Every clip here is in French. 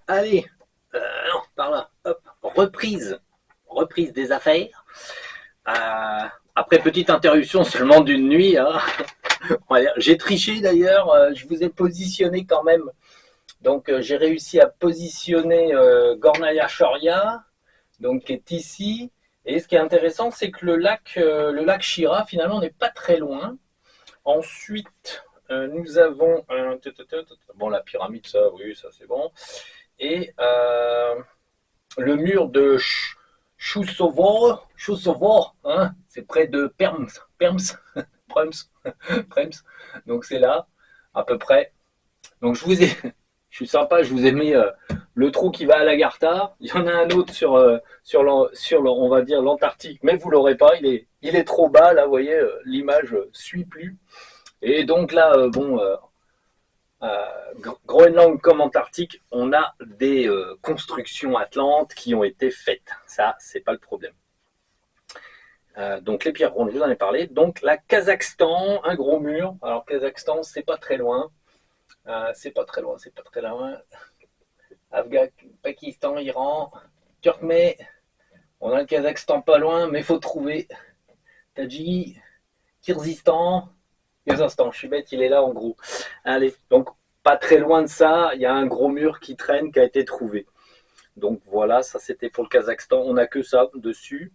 Allez, non, par là, hop, reprise des affaires. Après petite interruption seulement d'une nuit, hein. J'ai triché d'ailleurs, je vous ai positionné quand même. Donc j'ai réussi à positionner Gornaya Shoria, donc qui est ici. Et ce qui est intéressant, c'est que le lac Shira finalement n'est pas très loin. Ensuite, nous avons bon, la pyramide, ça, oui, ça c'est bon. Et le mur de Chousovo, hein, c'est près de Prems, Prems. Donc c'est là, à peu près. Donc je suis sympa, je vous ai mis le trou qui va à l'Agartha. Il y en a un autre on va dire l'Antarctique, mais vous l'aurez pas. Il est trop bas là, vous voyez, l'image suit plus. Et donc là, Groenland comme Antarctique, on a des constructions atlantes qui ont été faites. Ça, c'est pas le problème. Donc les pierres rondes, je vous en ai parlé. Donc la Kazakhstan, un gros mur. Alors Kazakhstan, c'est pas très loin. C'est pas très loin, c'est pas très loin. Afghan, Pakistan, Iran, Turkmé. On a le Kazakhstan pas loin, mais il faut trouver. Tadjik, Kyrgyzstan. Kyrgyzstan, je suis bête, il est là en gros. Allez, donc pas très loin de ça, il y a un gros mur qui traîne qui a été trouvé. Donc voilà, ça c'était pour le Kazakhstan. On n'a que ça dessus.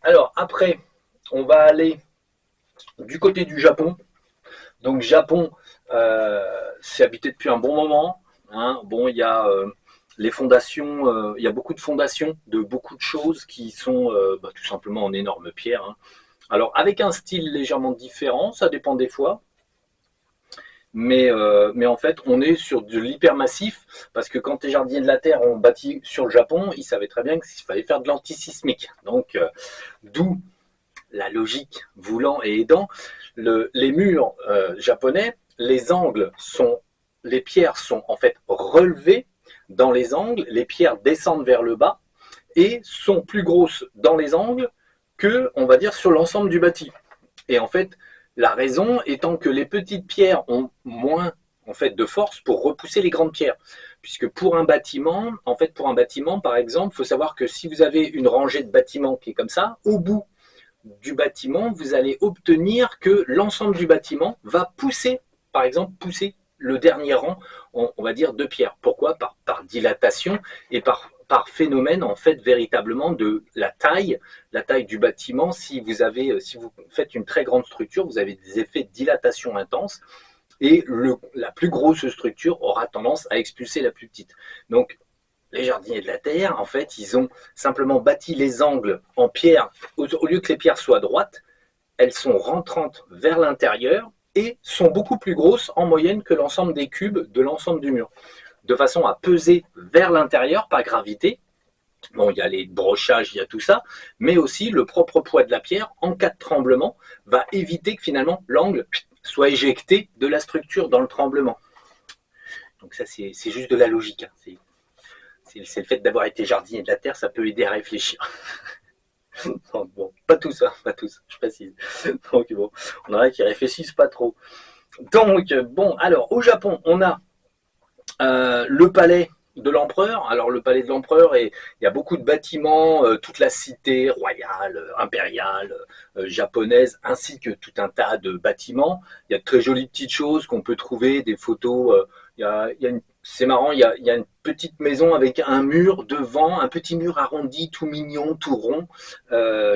Alors après, on va aller du côté du Japon. Donc Japon, c'est habité depuis un bon moment. Hein. Bon, il y a les fondations, il y a beaucoup de fondations de beaucoup de choses qui sont tout simplement en énormes pierres. Hein. Alors avec un style légèrement différent, ça dépend des fois. Mais en fait, on est sur de l'hypermassif, parce que quand les jardiniers de la Terre ont bâti sur le Japon, ils savaient très bien qu'il fallait faire de l'antisismique. Donc, d'où la logique voulant et aidant. Les murs japonais, les pierres sont en fait relevées dans les angles, les pierres descendent vers le bas et sont plus grosses dans les angles que, on va dire, sur l'ensemble du bâti. Et en fait, la raison étant que les petites pierres ont moins en fait de force pour repousser les grandes pierres. Puisque pour un bâtiment, par exemple, il faut savoir que si vous avez une rangée de bâtiments qui est comme ça, au bout du bâtiment, vous allez obtenir que l'ensemble du bâtiment va pousser, par exemple, pousser le dernier rang, on va dire, de pierre. Pourquoi par dilatation et par phénomène en fait véritablement de la taille du bâtiment. Si vous faites une très grande structure, vous avez des effets de dilatation intense et la plus grosse structure aura tendance à expulser la plus petite. Donc les jardiniers de la Terre, en fait, ils ont simplement bâti les angles en pierre. Au lieu que les pierres soient droites, elles sont rentrantes vers l'intérieur et sont beaucoup plus grosses en moyenne que l'ensemble des cubes de l'ensemble du mur, de façon à peser vers l'intérieur par gravité. Bon, il y a les brochages, il y a tout ça, mais aussi le propre poids de la pierre, en cas de tremblement, va éviter que finalement l'angle soit éjecté de la structure dans le tremblement. Donc ça, c'est juste de la logique. Hein. C'est le fait d'avoir été jardinier de la Terre, ça peut aider à réfléchir. Donc, bon, pas tous, hein, pas tous, je précise. Donc bon, on a qui réfléchissent pas trop. Donc bon, alors au Japon, on a le palais de l'empereur. Alors le palais de l'empereur, il y a beaucoup de bâtiments, toute la cité royale, impériale, japonaise, ainsi que tout un tas de bâtiments. Il y a de très jolies petites choses qu'on peut trouver, des photos. C'est marrant, il y a une petite maison avec un mur devant, un petit mur arrondi, tout mignon, tout rond,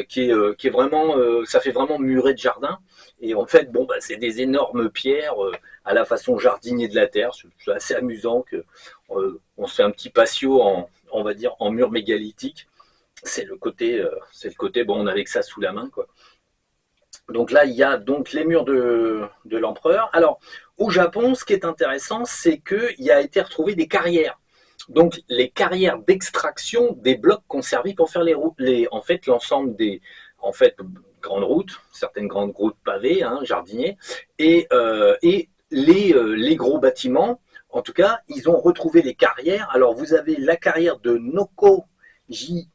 qui est vraiment, ça fait vraiment muret de jardin. Et en fait, bon, c'est des énormes pierres à la façon jardinier de la Terre. C'est assez amusant que on se fait un petit patio on va dire, en mur mégalithique. C'est le côté, bon, on avait que ça sous la main, quoi. Donc là, il y a donc les murs de l'empereur. Alors, au Japon, ce qui est intéressant, c'est qu'il a été retrouvé des carrières. Donc, les carrières d'extraction des blocs conservés pour faire en fait, l'ensemble des en fait, grandes routes, certaines grandes routes pavées, hein, jardiniers, et les gros bâtiments. En tout cas, ils ont retrouvé les carrières. Alors, vous avez la carrière de Nokojiniya.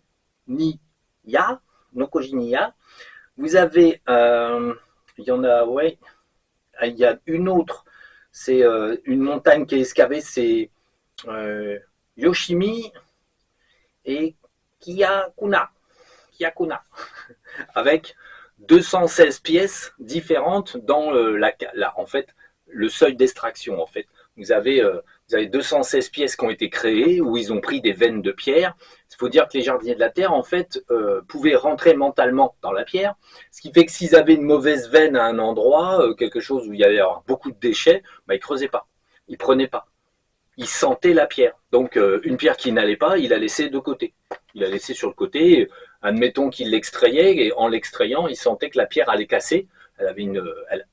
Vous avez, il y en a, ouais, il y a une autre, c'est une montagne qui est excavée, c'est euh, Yoshimi et Kiyakuna, avec 216 pièces différentes dans en fait, le seuil d'extraction. En fait, vous avez 216 pièces qui ont été créées où ils ont pris des veines de pierre. Il faut dire que les jardiniers de la terre, en fait, pouvaient rentrer mentalement dans la pierre, ce qui fait que s'ils avaient une mauvaise veine à un endroit, quelque chose où il y avait beaucoup de déchets, bah, ils creusaient pas, ils prenaient pas. Il sentait la pierre. Donc une pierre qui n'allait pas, il la laissait de côté. Il la laissait sur le côté. Admettons qu'il l'extrayait et en l'extrayant, il sentait que la pierre allait casser. Elle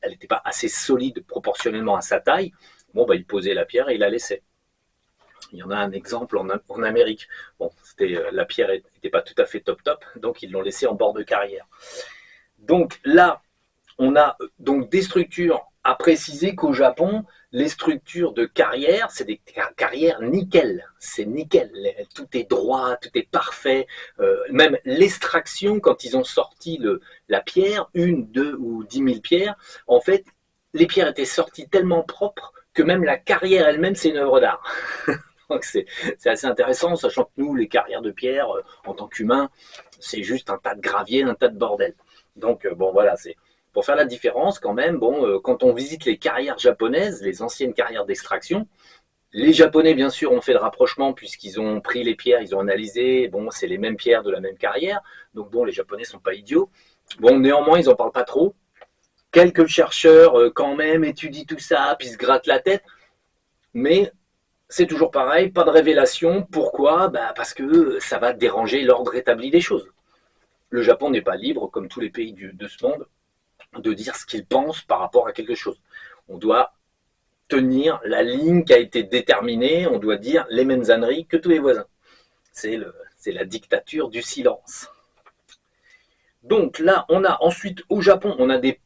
n'était pas assez solide proportionnellement à sa taille. Bon, bah, il posait la pierre et il la laissait. Il y en a un exemple en Amérique. Bon, la pierre n'était pas tout à fait top, donc ils l'ont laissé en bord de carrière. Donc là, on a donc des structures à préciser qu'au Japon, les structures de carrière, c'est des carrières nickel. C'est nickel. Tout est droit, tout est parfait. Même l'extraction, quand ils ont sorti la pierre, 1, 2 ou 10 000 pierres, en fait, les pierres étaient sorties tellement propres que même la carrière elle-même, c'est une œuvre d'art. Donc c'est assez intéressant, sachant que nous, les carrières de pierre, en tant qu'humains, c'est juste un tas de gravier, un tas de bordel. Donc bon, voilà, c'est pour faire la différence quand même. Bon, quand on visite les carrières japonaises, les anciennes carrières d'extraction, les Japonais, bien sûr, ont fait le rapprochement puisqu'ils ont pris les pierres, ils ont analysé. Bon, c'est les mêmes pierres de la même carrière. Donc bon, les Japonais sont pas idiots. Bon, néanmoins, ils en parlent pas trop. Quelques chercheurs, quand même, étudient tout ça, puis se grattent la tête. Mais c'est toujours pareil, pas de révélation. Pourquoi? Bah parce que ça va déranger l'ordre établi des choses. Le Japon n'est pas libre, comme tous les pays de ce monde, de dire ce qu'il pense par rapport à quelque chose. On doit tenir la ligne qui a été déterminée, on doit dire les mêmes âneries que tous les voisins. C'est la dictature du silence. Donc là, on a ensuite au Japon, on a des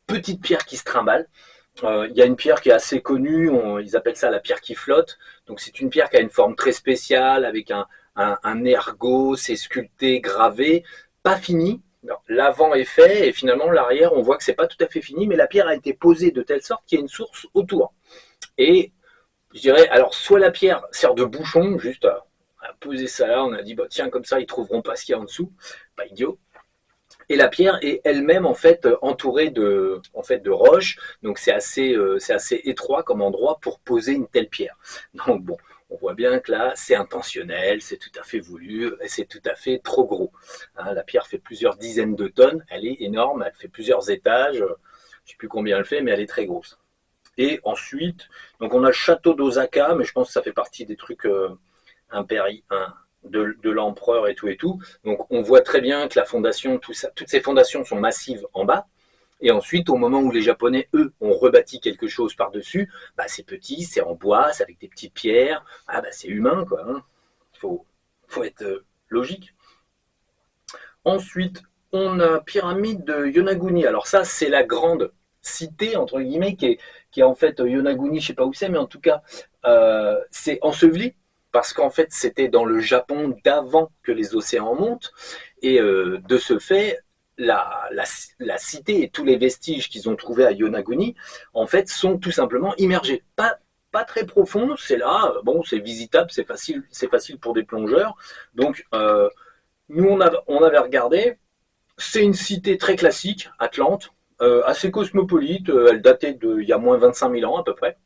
petites pierres qui se trimballent. Il y a une pierre qui est assez connue, ils appellent ça la pierre qui flotte. Donc c'est une pierre qui a une forme très spéciale, avec un ergot, c'est sculpté, gravé, pas fini. L'avant est fait et finalement l'arrière, on voit que c'est pas tout à fait fini, mais la pierre a été posée de telle sorte qu'il y a une source autour. Et je dirais, alors soit la pierre sert de bouchon, juste à poser ça là, on a dit bah tiens comme ça ils trouveront pas ce qu'il y a en dessous, pas idiot. Et la pierre est elle-même en fait entourée de roches, donc c'est assez étroit comme endroit pour poser une telle pierre. Donc bon, on voit bien que là c'est intentionnel, c'est tout à fait voulu, et c'est tout à fait trop gros. Hein, la pierre fait plusieurs dizaines de tonnes, elle est énorme, elle fait plusieurs étages, je ne sais plus combien elle fait, mais elle est très grosse. Et ensuite, donc on a le château d'Osaka, mais je pense que ça fait partie des trucs de l'empereur et tout. Donc on voit très bien que la fondation, toutes ces fondations sont massives en bas. Et ensuite, au moment où les Japonais, eux, ont rebâti quelque chose par-dessus, bah, c'est petit, c'est en bois, c'est avec des petites pierres. Ah bah c'est humain, quoi. Hein. Faut être logique. Ensuite, on a pyramide de Yonaguni. Alors ça, c'est la grande cité, entre guillemets, qui est en fait Yonaguni, je ne sais pas où c'est, mais en tout cas, c'est enseveli parce qu'en fait, c'était dans le Japon d'avant que les océans montent. Et de ce fait, la cité et tous les vestiges qu'ils ont trouvés à Yonaguni, en fait, sont tout simplement immergés. Pas très profond, c'est là, bon, c'est visitable, c'est facile pour des plongeurs. Donc, nous, on avait regardé. C'est une cité très classique, Atlante, assez cosmopolite. Elle datait il y a moins 25 000 ans à peu près.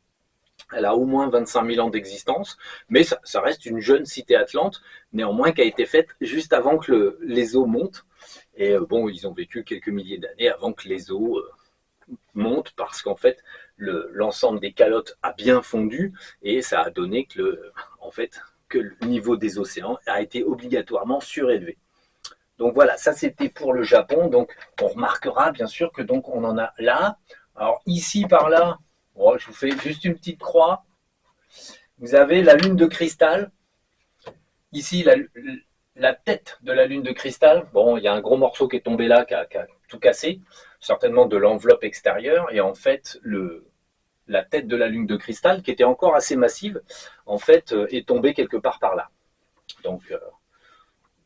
Elle a au moins 25 000 ans d'existence, mais ça reste une jeune cité Atlante, néanmoins qui a été faite juste avant que les eaux montent. Et bon, ils ont vécu quelques milliers d'années avant que les eaux montent, parce qu'en fait, l'ensemble des calottes a bien fondu, et ça a donné que le niveau des océans a été obligatoirement surélevé. Donc voilà, ça c'était pour le Japon. Donc on remarquera bien sûr que donc on en a là. Alors ici par là, bon, je vous fais juste une petite croix. Vous avez la lune de cristal. Ici la tête de la lune de cristal. Bon, il y a un gros morceau qui est tombé là, qui a tout cassé, certainement de l'enveloppe extérieure. Et en fait, la tête de la lune de cristal, qui était encore assez massive, en fait, est tombée quelque part par là. Donc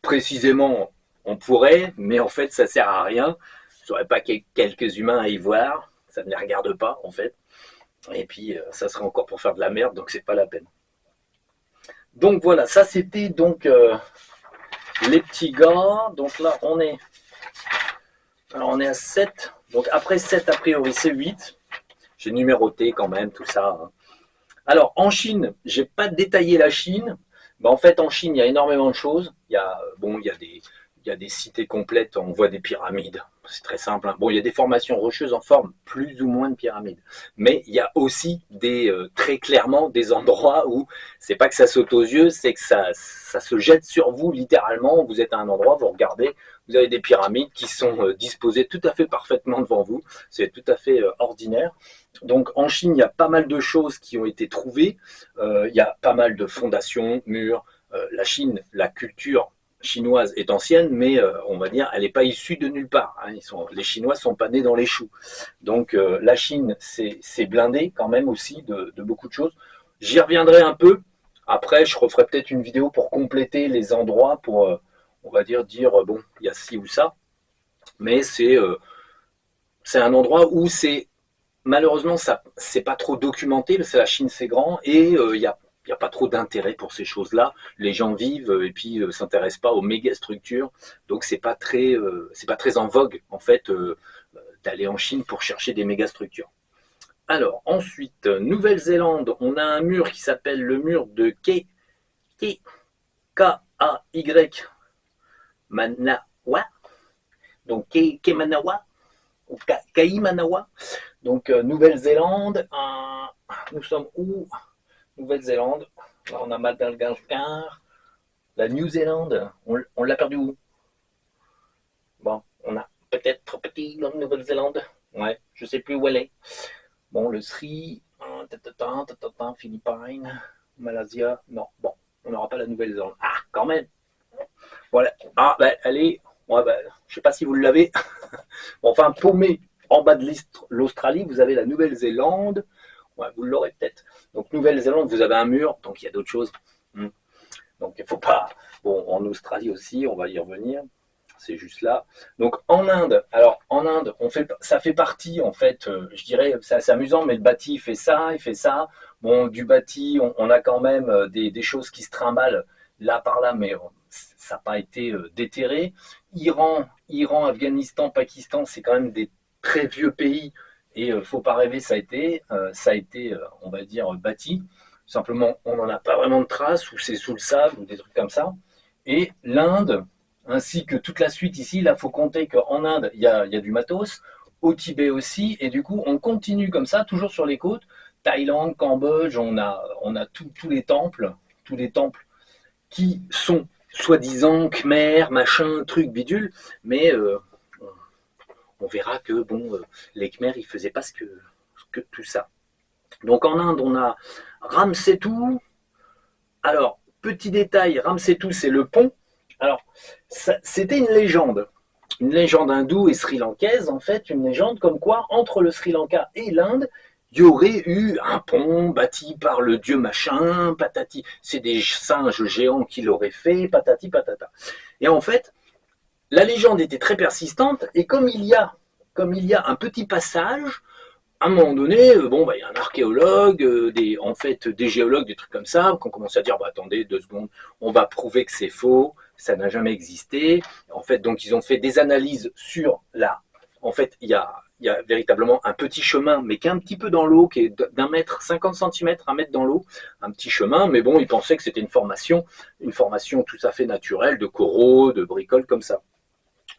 précisément, on pourrait, mais en fait, ça sert à rien. Je n'aurais pas quelques humains à y voir. Ça ne les regarde pas, en fait. Et puis, ça serait encore pour faire de la merde, donc c'est pas la peine. Donc voilà, ça c'était donc les petits gars. Donc là on est à 7. Donc après 7 a priori c'est 8. J'ai numéroté quand même tout ça, hein. Alors en Chine, j'ai pas détaillé la Chine. Ben, en fait en Chine il y a énormément de choses. Il y a des cités complètes, on voit des pyramides. C'est très simple, hein. Bon, il y a des formations rocheuses en forme plus ou moins de pyramides. Mais il y a aussi très clairement des endroits où c'est pas que ça saute aux yeux, c'est que ça se jette sur vous littéralement. Vous êtes à un endroit, vous regardez, vous avez des pyramides qui sont disposées tout à fait parfaitement devant vous. C'est tout à fait ordinaire. Donc en Chine, il y a pas mal de choses qui ont été trouvées. Il y a pas mal de fondations, murs. La Chine, la culture chinoise est ancienne, mais on va dire, elle n'est pas issue de nulle part, hein. Les Chinois sont pas nés dans les choux. Donc la Chine, c'est blindé quand même aussi de beaucoup de choses. J'y reviendrai un peu. Après, je referai peut-être une vidéo pour compléter les endroits, pour, on va dire, bon, il y a ci ou ça. Mais c'est un endroit où c'est malheureusement, ça c'est pas trop documenté, parce que la Chine c'est grand et il y a pas trop d'intérêt pour ces choses-là. Les gens vivent et puis s'intéressent pas aux méga structures, donc c'est pas très en vogue en fait d'aller en Chine pour chercher des méga structures. Alors ensuite, Nouvelle-Zélande, on a un mur qui s'appelle le mur de K-A-Y Manawa, donc Kemanawa ou Kaimanawa. Donc Nouvelle-Zélande, nous sommes où? Nouvelle-Zélande, là on a Madagascar, la New-Zélande, on l'a perdu où? Bon, on a peut-être petit dans Nouvelle-Zélande, ouais, je sais plus où elle est. Bon, le Sri, Philippines, Malaysia, non, bon, on n'aura pas la Nouvelle-Zélande. Ah, quand même. Voilà, ah, bah, allez, ouais, bah, je sais pas si vous l'avez. Bon, enfin, paumé en bas de l'Australie, vous avez la Nouvelle-Zélande. Ouais, vous l'aurez peut-être. Donc Nouvelle-Zélande, vous avez un mur, donc il y a d'autres choses. Donc il ne faut pas. Bon, en Australie aussi, on va y revenir. C'est juste là. Donc en Inde, alors en Inde, ça fait partie en fait. Je dirais, c'est assez amusant, mais le bâti il fait ça, il fait ça. Bon, du bâti, on a quand même des choses qui se trimballent là par là, mais ça n'a pas été déterré. Iran, Afghanistan, Pakistan, c'est quand même des très vieux pays et faut pas rêver, ça a été, on va dire, bâti. Simplement, on n'en a pas vraiment de traces, ou c'est sous le sable, ou des trucs comme ça. Et l'Inde, ainsi que toute la suite ici, là, faut compter qu'en Inde, il y a du matos, au Tibet aussi, et du coup, on continue comme ça, toujours sur les côtes. Thaïlande, Cambodge, on a tous les temples qui sont soi-disant Khmer, machin, truc, bidule, mais on verra que bon, les Khmers, ils faisaient pas que tout ça. Donc en Inde, on a Ramsetu. Alors, petit détail, Ramsetu, c'est le pont. Alors, c'était une légende hindoue et sri-lankaise, en fait, une légende comme quoi, entre le Sri Lanka et l'Inde, il y aurait eu un pont bâti par le dieu machin, patati. C'est des singes géants qui l'auraient fait, patati patata. Et en fait, la légende était très persistante, et comme il y a un petit passage, à un moment donné, bon, bah, il y a un archéologue, en fait, des géologues, des trucs comme ça, qui ont commencé à dire, bah, attendez, 2 secondes, on va prouver que c'est faux, ça n'a jamais existé. En fait, donc, ils ont fait des analyses sur en fait, il y a véritablement un petit chemin, mais qui est un petit peu dans l'eau, qui est d'un mètre, 50 centimètres, un mètre dans l'eau, un petit chemin, mais bon, ils pensaient que c'était une formation tout à fait naturelle, de coraux, de bricoles comme ça.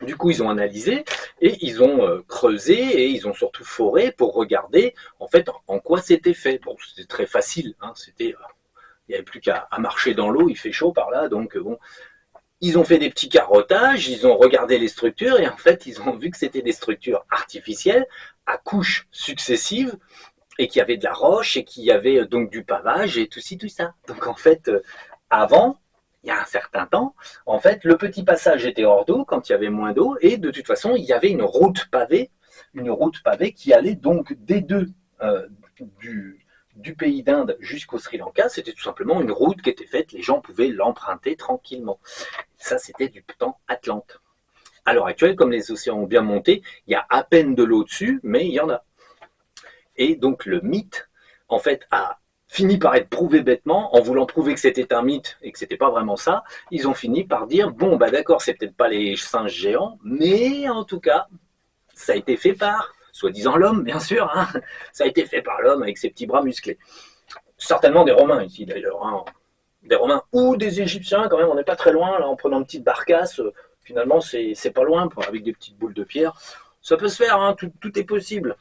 Du coup, ils ont analysé et ils ont creusé et ils ont surtout foré pour regarder en fait en quoi c'était fait. Bon, c'était très facile, hein, il n'y avait plus qu'à marcher dans l'eau, il fait chaud par là, donc bon, ils ont fait des petits carottages, ils ont regardé les structures et en fait, ils ont vu que c'était des structures artificielles à couches successives et qu'il y avait de la roche et qu'il y avait donc du pavage et tout ci, tout ça. Donc en fait, avant, il y a un certain temps, en fait, le petit passage était hors d'eau quand il y avait moins d'eau, et de toute façon, il y avait une route pavée qui allait donc des deux du pays d'Inde jusqu'au Sri Lanka. C'était tout simplement une route qui était faite, les gens pouvaient l'emprunter tranquillement. Ça, c'était du temps Atlante. À l'heure actuelle, comme les océans ont bien monté, il y a à peine de l'eau dessus, mais il y en a. Et donc le mythe, en fait, a fini par être prouvé bêtement, en voulant prouver que c'était un mythe et que c'était pas vraiment ça, ils ont fini par dire, bon, bah d'accord, c'est peut-être pas les singes géants, mais en tout cas, ça a été fait par, soi-disant l'homme, bien sûr, hein, ça a été fait par l'homme avec ses petits bras musclés. Certainement des Romains ici d'ailleurs, hein, des Romains ou des Égyptiens, quand même, on n'est pas très loin, là, en prenant une petite barcasse, finalement, c'est pas loin, avec des petites boules de pierre. Ça peut se faire, hein, tout est possible.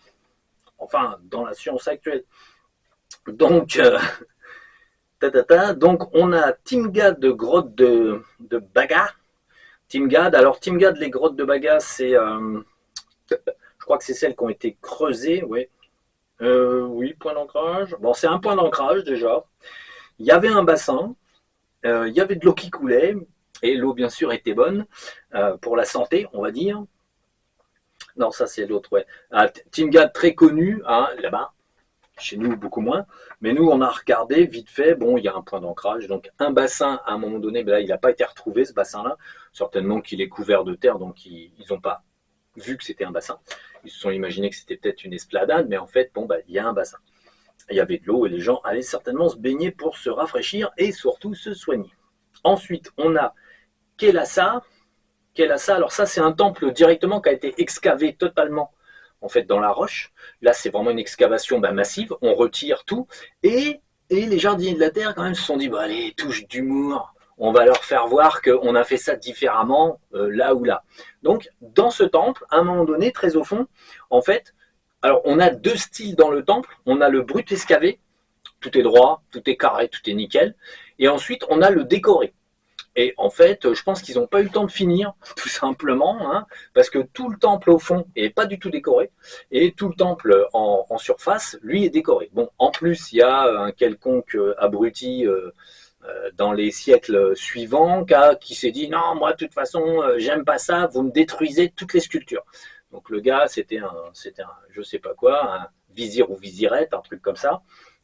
Enfin, dans la science actuelle. Donc, donc on a Timgad de grotte de Baga. Timgad, alors Timgad, les grottes de Baga, c'est, je crois que c'est celles qui ont été creusées, oui. Oui, point d'ancrage. Bon, c'est un point d'ancrage déjà. Il y avait un bassin, il y avait de l'eau qui coulait, et l'eau bien sûr était bonne pour la santé, on va dire. Non, ça c'est l'autre, ouais. Timgad très connu, hein, là-bas. Chez nous, beaucoup moins. Mais nous, on a regardé vite fait. Bon, il y a un point d'ancrage. Donc, un bassin, à un moment donné, ben là, il n'a pas été retrouvé, ce bassin-là. Certainement qu'il est couvert de terre, donc ils n'ont pas vu que c'était un bassin. Ils se sont imaginés que c'était peut-être une esplanade, mais en fait, bon, ben, il y a un bassin. Il y avait de l'eau et les gens allaient certainement se baigner pour se rafraîchir et surtout se soigner. Ensuite, on a Kelassa. Kelassa, alors ça, c'est un temple directement qui a été excavé totalement en fait dans la roche. Là, c'est vraiment une excavation massive. On retire tout et les jardiniers de la terre quand même se sont dit, allez, touche d'humour, on va leur faire voir qu'on a fait ça différemment là ou là. Donc, dans ce temple, à un moment donné, très au fond, en fait, alors on a deux styles dans le temple. On a le brut excavé, tout est droit, tout est carré, tout est nickel. Et ensuite, on a le décoré. Et en fait, je pense qu'ils n'ont pas eu le temps de finir, tout simplement, hein, parce que tout le temple au fond est pas du tout décoré, et tout le temple en surface, lui, est décoré. Bon, en plus, il y a un quelconque abruti dans les siècles suivants qui s'est dit non, moi, de toute façon, j'aime pas ça, vous me détruisez toutes les sculptures. Donc le gars, c'était un, je sais pas quoi, un vizir ou vizirette, un truc comme ça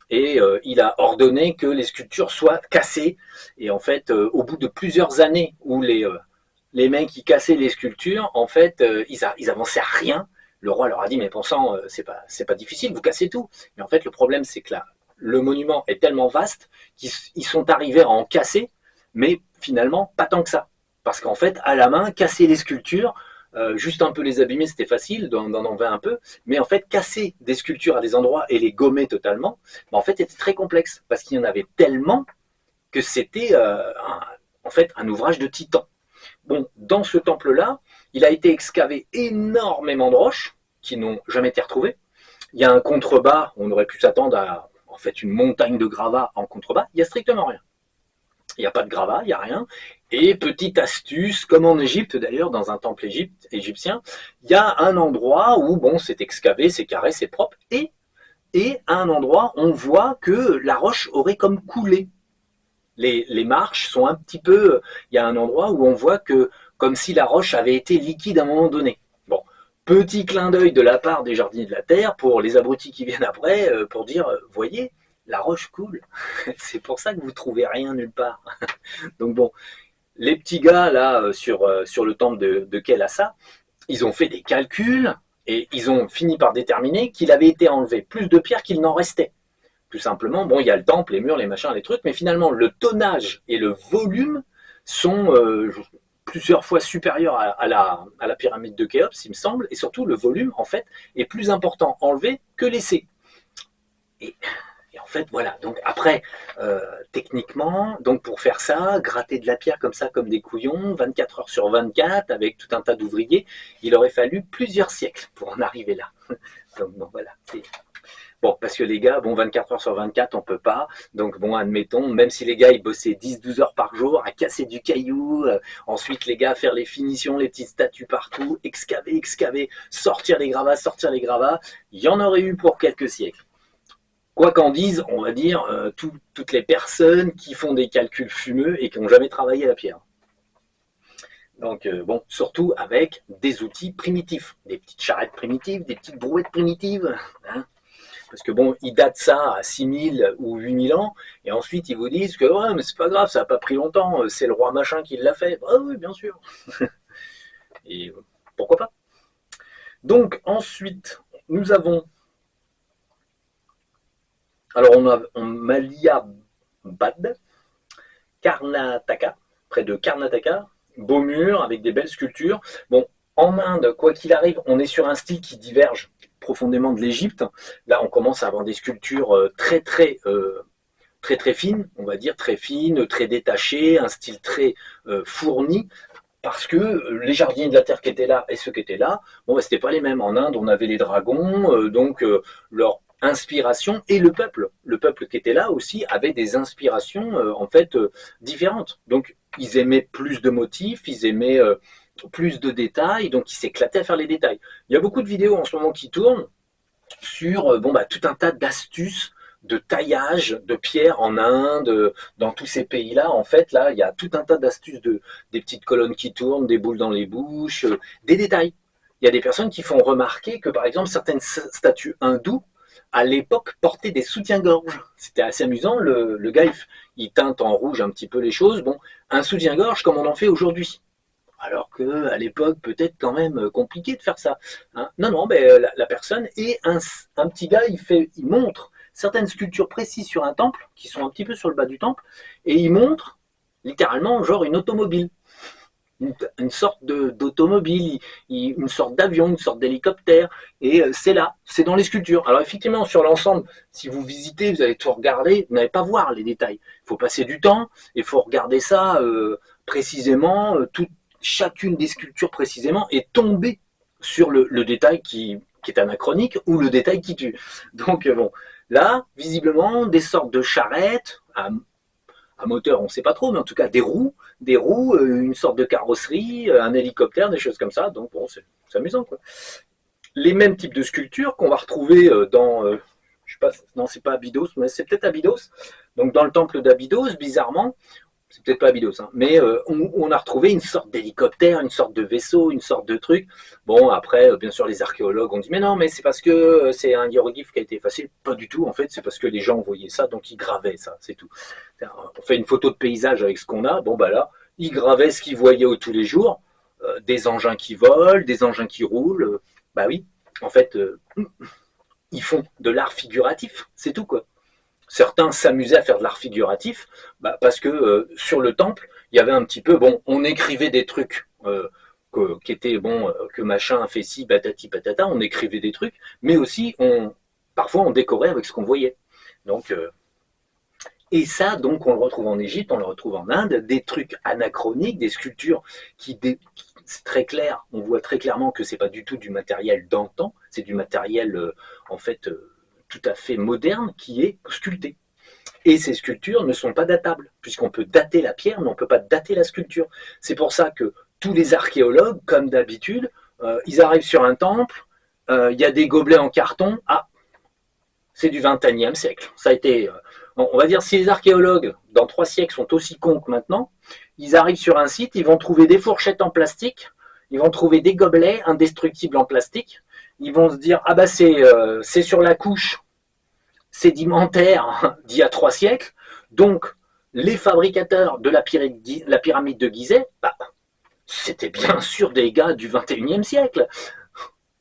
et il a ordonné que les sculptures soient cassées. Et en fait, au bout de plusieurs années où les mecs qui cassaient les sculptures, en fait, ils avançaient à rien. Le roi leur a dit, mais pensant, c'est pas difficile, vous cassez tout. Mais en fait, le problème, c'est que là, le monument est tellement vaste qu'ils sont arrivés à en casser, mais finalement, pas tant que ça. Parce qu'en fait, à la main, casser les sculptures, juste un peu les abîmer, c'était facile, d'en enlever un peu. Mais en fait, casser des sculptures à des endroits et les gommer totalement, en fait, était très complexe. Parce qu'il y en avait tellement que c'était en fait un ouvrage de titan. Bon, dans ce temple-là, il a été excavé énormément de roches qui n'ont jamais été retrouvées. Il y a un contrebas, on aurait pu s'attendre à en fait une montagne de gravats en contrebas. Il n'y a strictement rien. Il n'y a pas de gravat, il n'y a rien. Et petite astuce, comme en Égypte d'ailleurs, dans un temple égyptien, il y a un endroit où bon, c'est excavé, c'est carré, c'est propre, et à un endroit, on voit que la roche aurait comme coulé. Les marches sont un petit peu. Il y a un endroit où on voit que comme si la roche avait été liquide à un moment donné. Bon, petit clin d'œil de la part des jardiniers de la terre pour les abrutis qui viennent après, pour dire, voyez, la roche coule. C'est pour ça que vous trouvez rien nulle part. Donc bon, les petits gars là sur le temple de Kelassa, ils ont fait des calculs et ils ont fini par déterminer qu'il avait été enlevé plus de pierres qu'il n'en restait. Tout simplement, bon, il y a le temple, les murs, les machins, les trucs, mais finalement, le tonnage et le volume sont plusieurs fois supérieurs à la pyramide de Khéops, il me semble, et surtout, le volume, en fait, est plus important enlevé que laissé. Et, et en fait, voilà. Donc après, techniquement, donc pour faire ça, gratter de la pierre comme ça, comme des couillons, 24 heures sur 24, avec tout un tas d'ouvriers, il aurait fallu plusieurs siècles pour en arriver là. Donc bon, voilà, c'est... Bon, parce que les gars, bon, 24 heures sur 24, on peut pas. Donc, bon, admettons, même si les gars, ils bossaient 10-12 heures par jour à casser du caillou, ensuite, les gars, faire les finitions, les petites statues partout, excaver, sortir les gravats, il y en aurait eu pour quelques siècles. Quoi qu'en disent, on va dire, toutes les personnes qui font des calculs fumeux et qui n'ont jamais travaillé la pierre. Donc, bon, surtout avec des outils primitifs, des petites charrettes primitives, des petites brouettes primitives, hein. Parce que bon, ils datent ça à 6000 ou 8000 ans, et ensuite ils vous disent que ouais, mais c'est pas grave, ça n'a pas pris longtemps, c'est le roi machin qui l'a fait. Ah oui, bien sûr. Et pourquoi pas. Donc ensuite, nous avons... Alors on a Maliabad, Karnataka, près de Karnataka, beau mur avec des belles sculptures. Bon, en Inde, quoi qu'il arrive, on est sur un style qui diverge profondément de l'Égypte. Là, on commence à avoir des sculptures très fines, on va dire, très fines, très détachées, un style très fourni, parce que les jardiniers de la terre qui étaient là et ceux qui étaient là, bon, bah, c'était pas les mêmes. En Inde, on avait les dragons, donc leur inspiration, et le peuple qui était là aussi avait des inspirations en fait différentes. Donc ils aimaient plus de motifs, ils aimaient plus de détails, donc ils s'éclataient à faire les détails. Il y a beaucoup de vidéos en ce moment qui tournent sur bon, bah, tout un tas d'astuces de taillage de pierre en Inde, dans tous ces pays-là. En fait, là, il y a tout un tas d'astuces des petites colonnes qui tournent, des boules dans les bouches, des détails. Il y a des personnes qui font remarquer que, par exemple, certaines statues hindoues, à l'époque, portaient des soutiens-gorge. C'était assez amusant. Le gars, il teinte en rouge un petit peu les choses. Bon, un soutien-gorge comme on en fait aujourd'hui. Alors que à l'époque, peut-être quand même compliqué de faire ça. Hein. Non, non, ben, la personne et un petit gars, il montre certaines sculptures précises sur un temple, qui sont un petit peu sur le bas du temple, et il montre littéralement genre une automobile. Une sorte d'automobile, une sorte d'avion, une sorte d'hélicoptère, et c'est là, c'est dans les sculptures. Alors effectivement, sur l'ensemble, si vous visitez, vous allez tout regarder, vous n'allez pas voir les détails. Il faut passer du temps, il faut regarder ça précisément, chacune des sculptures précisément, et tomber sur le détail qui est anachronique ou le détail qui tue. Donc bon, là, visiblement, des sortes de charrettes à moteur, on ne sait pas trop, mais en tout cas des roues, une sorte de carrosserie, un hélicoptère, des choses comme ça. Donc bon, c'est amusant quoi. Les mêmes types de sculptures qu'on va retrouver dans, je sais pas, non c'est pas Abydos, mais c'est peut-être Abydos. Donc dans le temple d'Abydos, bizarrement, c'est peut-être pas Abydos, hein, mais on a retrouvé une sorte d'hélicoptère, une sorte de vaisseau, une sorte de truc. Bon, après, bien sûr, les archéologues ont dit, mais non, mais c'est parce que c'est un hiéroglyphe qui a été effacé. Pas du tout, en fait, c'est parce que les gens voyaient ça, donc ils gravaient ça, c'est tout. On fait une photo de paysage avec ce qu'on a, bon, bah là, ils gravaient ce qu'ils voyaient tous les jours, des engins qui volent, des engins qui roulent, bah oui, en fait, ils font de l'art figuratif, c'est tout, quoi. Certains s'amusaient à faire de l'art figuratif, bah, parce que sur le temple, il y avait un petit peu, bon, on écrivait des trucs qui étaient, bon, que machin a fait ci, patati patata, on écrivait des trucs, mais aussi, parfois, on décorait avec ce qu'on voyait. Donc, et ça, donc, on le retrouve en Égypte, on le retrouve en Inde, des trucs anachroniques, des sculptures c'est très clair, on voit très clairement que c'est pas du tout du matériel d'antan, c'est du matériel, en fait, tout à fait moderne qui est sculpté. Et ces sculptures ne sont pas datables, puisqu'on peut dater la pierre, mais on ne peut pas dater la sculpture. C'est pour ça que tous les archéologues, comme d'habitude, ils arrivent sur un temple, il y a des gobelets en carton, ah, c'est du XXIe siècle. Ça a été, on va dire, si les archéologues, dans 3 siècles, sont aussi cons que maintenant, ils arrivent sur un site, ils vont trouver des fourchettes en plastique, ils vont trouver des gobelets indestructibles en plastique, ils vont se dire, ah bah c'est sur la couche sédimentaire d'il y a 3 siècles, donc les fabricateurs de la pyramide de Gizeh, bah, c'était bien sûr des gars du 21e siècle.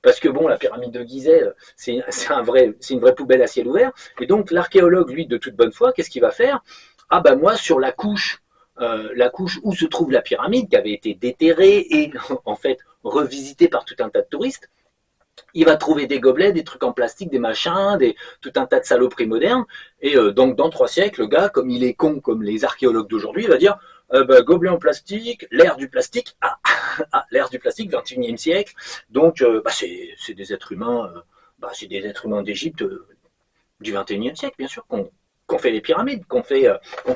Parce que bon, la pyramide de Gizeh, c'est une vraie poubelle à ciel ouvert. Et donc l'archéologue, lui, de toute bonne foi, qu'est-ce qu'il va faire? Ah ben moi, sur la couche où se trouve la pyramide, qui avait été déterrée et en fait revisitée par tout un tas de touristes, il va trouver des gobelets, des trucs en plastique, des machins, tout un tas de saloperies modernes. Et donc dans 3 siècles, le gars, comme il est con comme les archéologues d'aujourd'hui, il va dire gobelet en plastique, l'ère du plastique, l'ère du plastique, 21e siècle. Donc c'est des êtres humains, c'est des êtres humains d'Égypte du 21e siècle, bien sûr, qu'on fait les pyramides, qu'on fait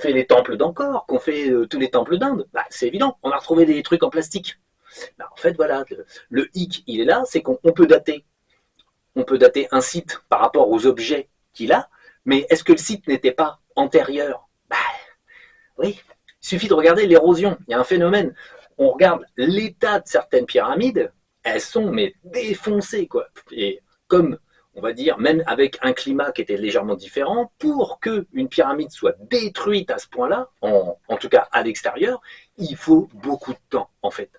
les temples d'Angkor, qu'on fait tous les temples d'Inde. Bah, c'est évident, on a retrouvé des trucs en plastique. Bah, en fait, voilà, le hic, il est là, c'est qu'on peut dater. On peut dater un site par rapport aux objets qu'il a, mais est-ce que le site n'était pas antérieur? Bah, oui, il suffit de regarder l'érosion. Il y a un phénomène. On regarde l'état de certaines pyramides, elles sont mais défoncées, quoi. Et comme, on va dire, même avec un climat qui était légèrement différent, pour qu'une pyramide soit détruite à ce point-là, en tout cas à l'extérieur, il faut beaucoup de temps, en fait.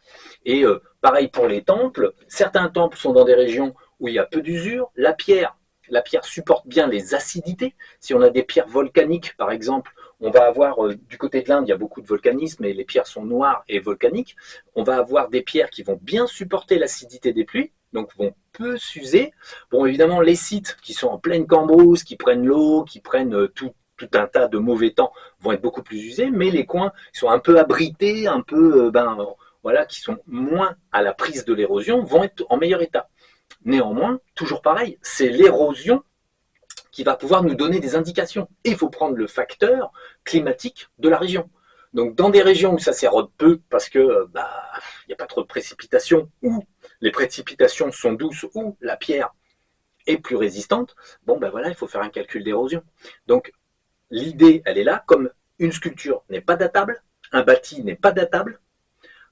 Et pareil pour les temples. Certains temples sont dans des régions où il y a peu d'usure. La pierre la pierre supporte bien les acidités. Si on a des pierres volcaniques, par exemple, on va avoir, du côté de l'Inde, il y a beaucoup de volcanisme et les pierres sont noires et volcaniques. On va avoir des pierres qui vont bien supporter l'acidité des pluies, donc vont peu s'user. Bon, évidemment, les sites qui sont en pleine cambrousse, qui prennent l'eau, qui prennent tout un tas de mauvais temps, vont être beaucoup plus usés, mais les coins qui sont un peu abrités, un peu, voilà, qui sont moins à la prise de l'érosion, vont être en meilleur état. Néanmoins, toujours pareil, c'est l'érosion qui va pouvoir nous donner des indications. Et il faut prendre le facteur climatique de la région. Donc dans des régions où ça s'érode peu, parce que il n'y a pas trop de précipitations, ou les précipitations sont douces, ou la pierre est plus résistante, bon ben voilà, il faut faire un calcul d'érosion. Donc l'idée, elle est là, comme une sculpture n'est pas datable, un bâti n'est pas datable,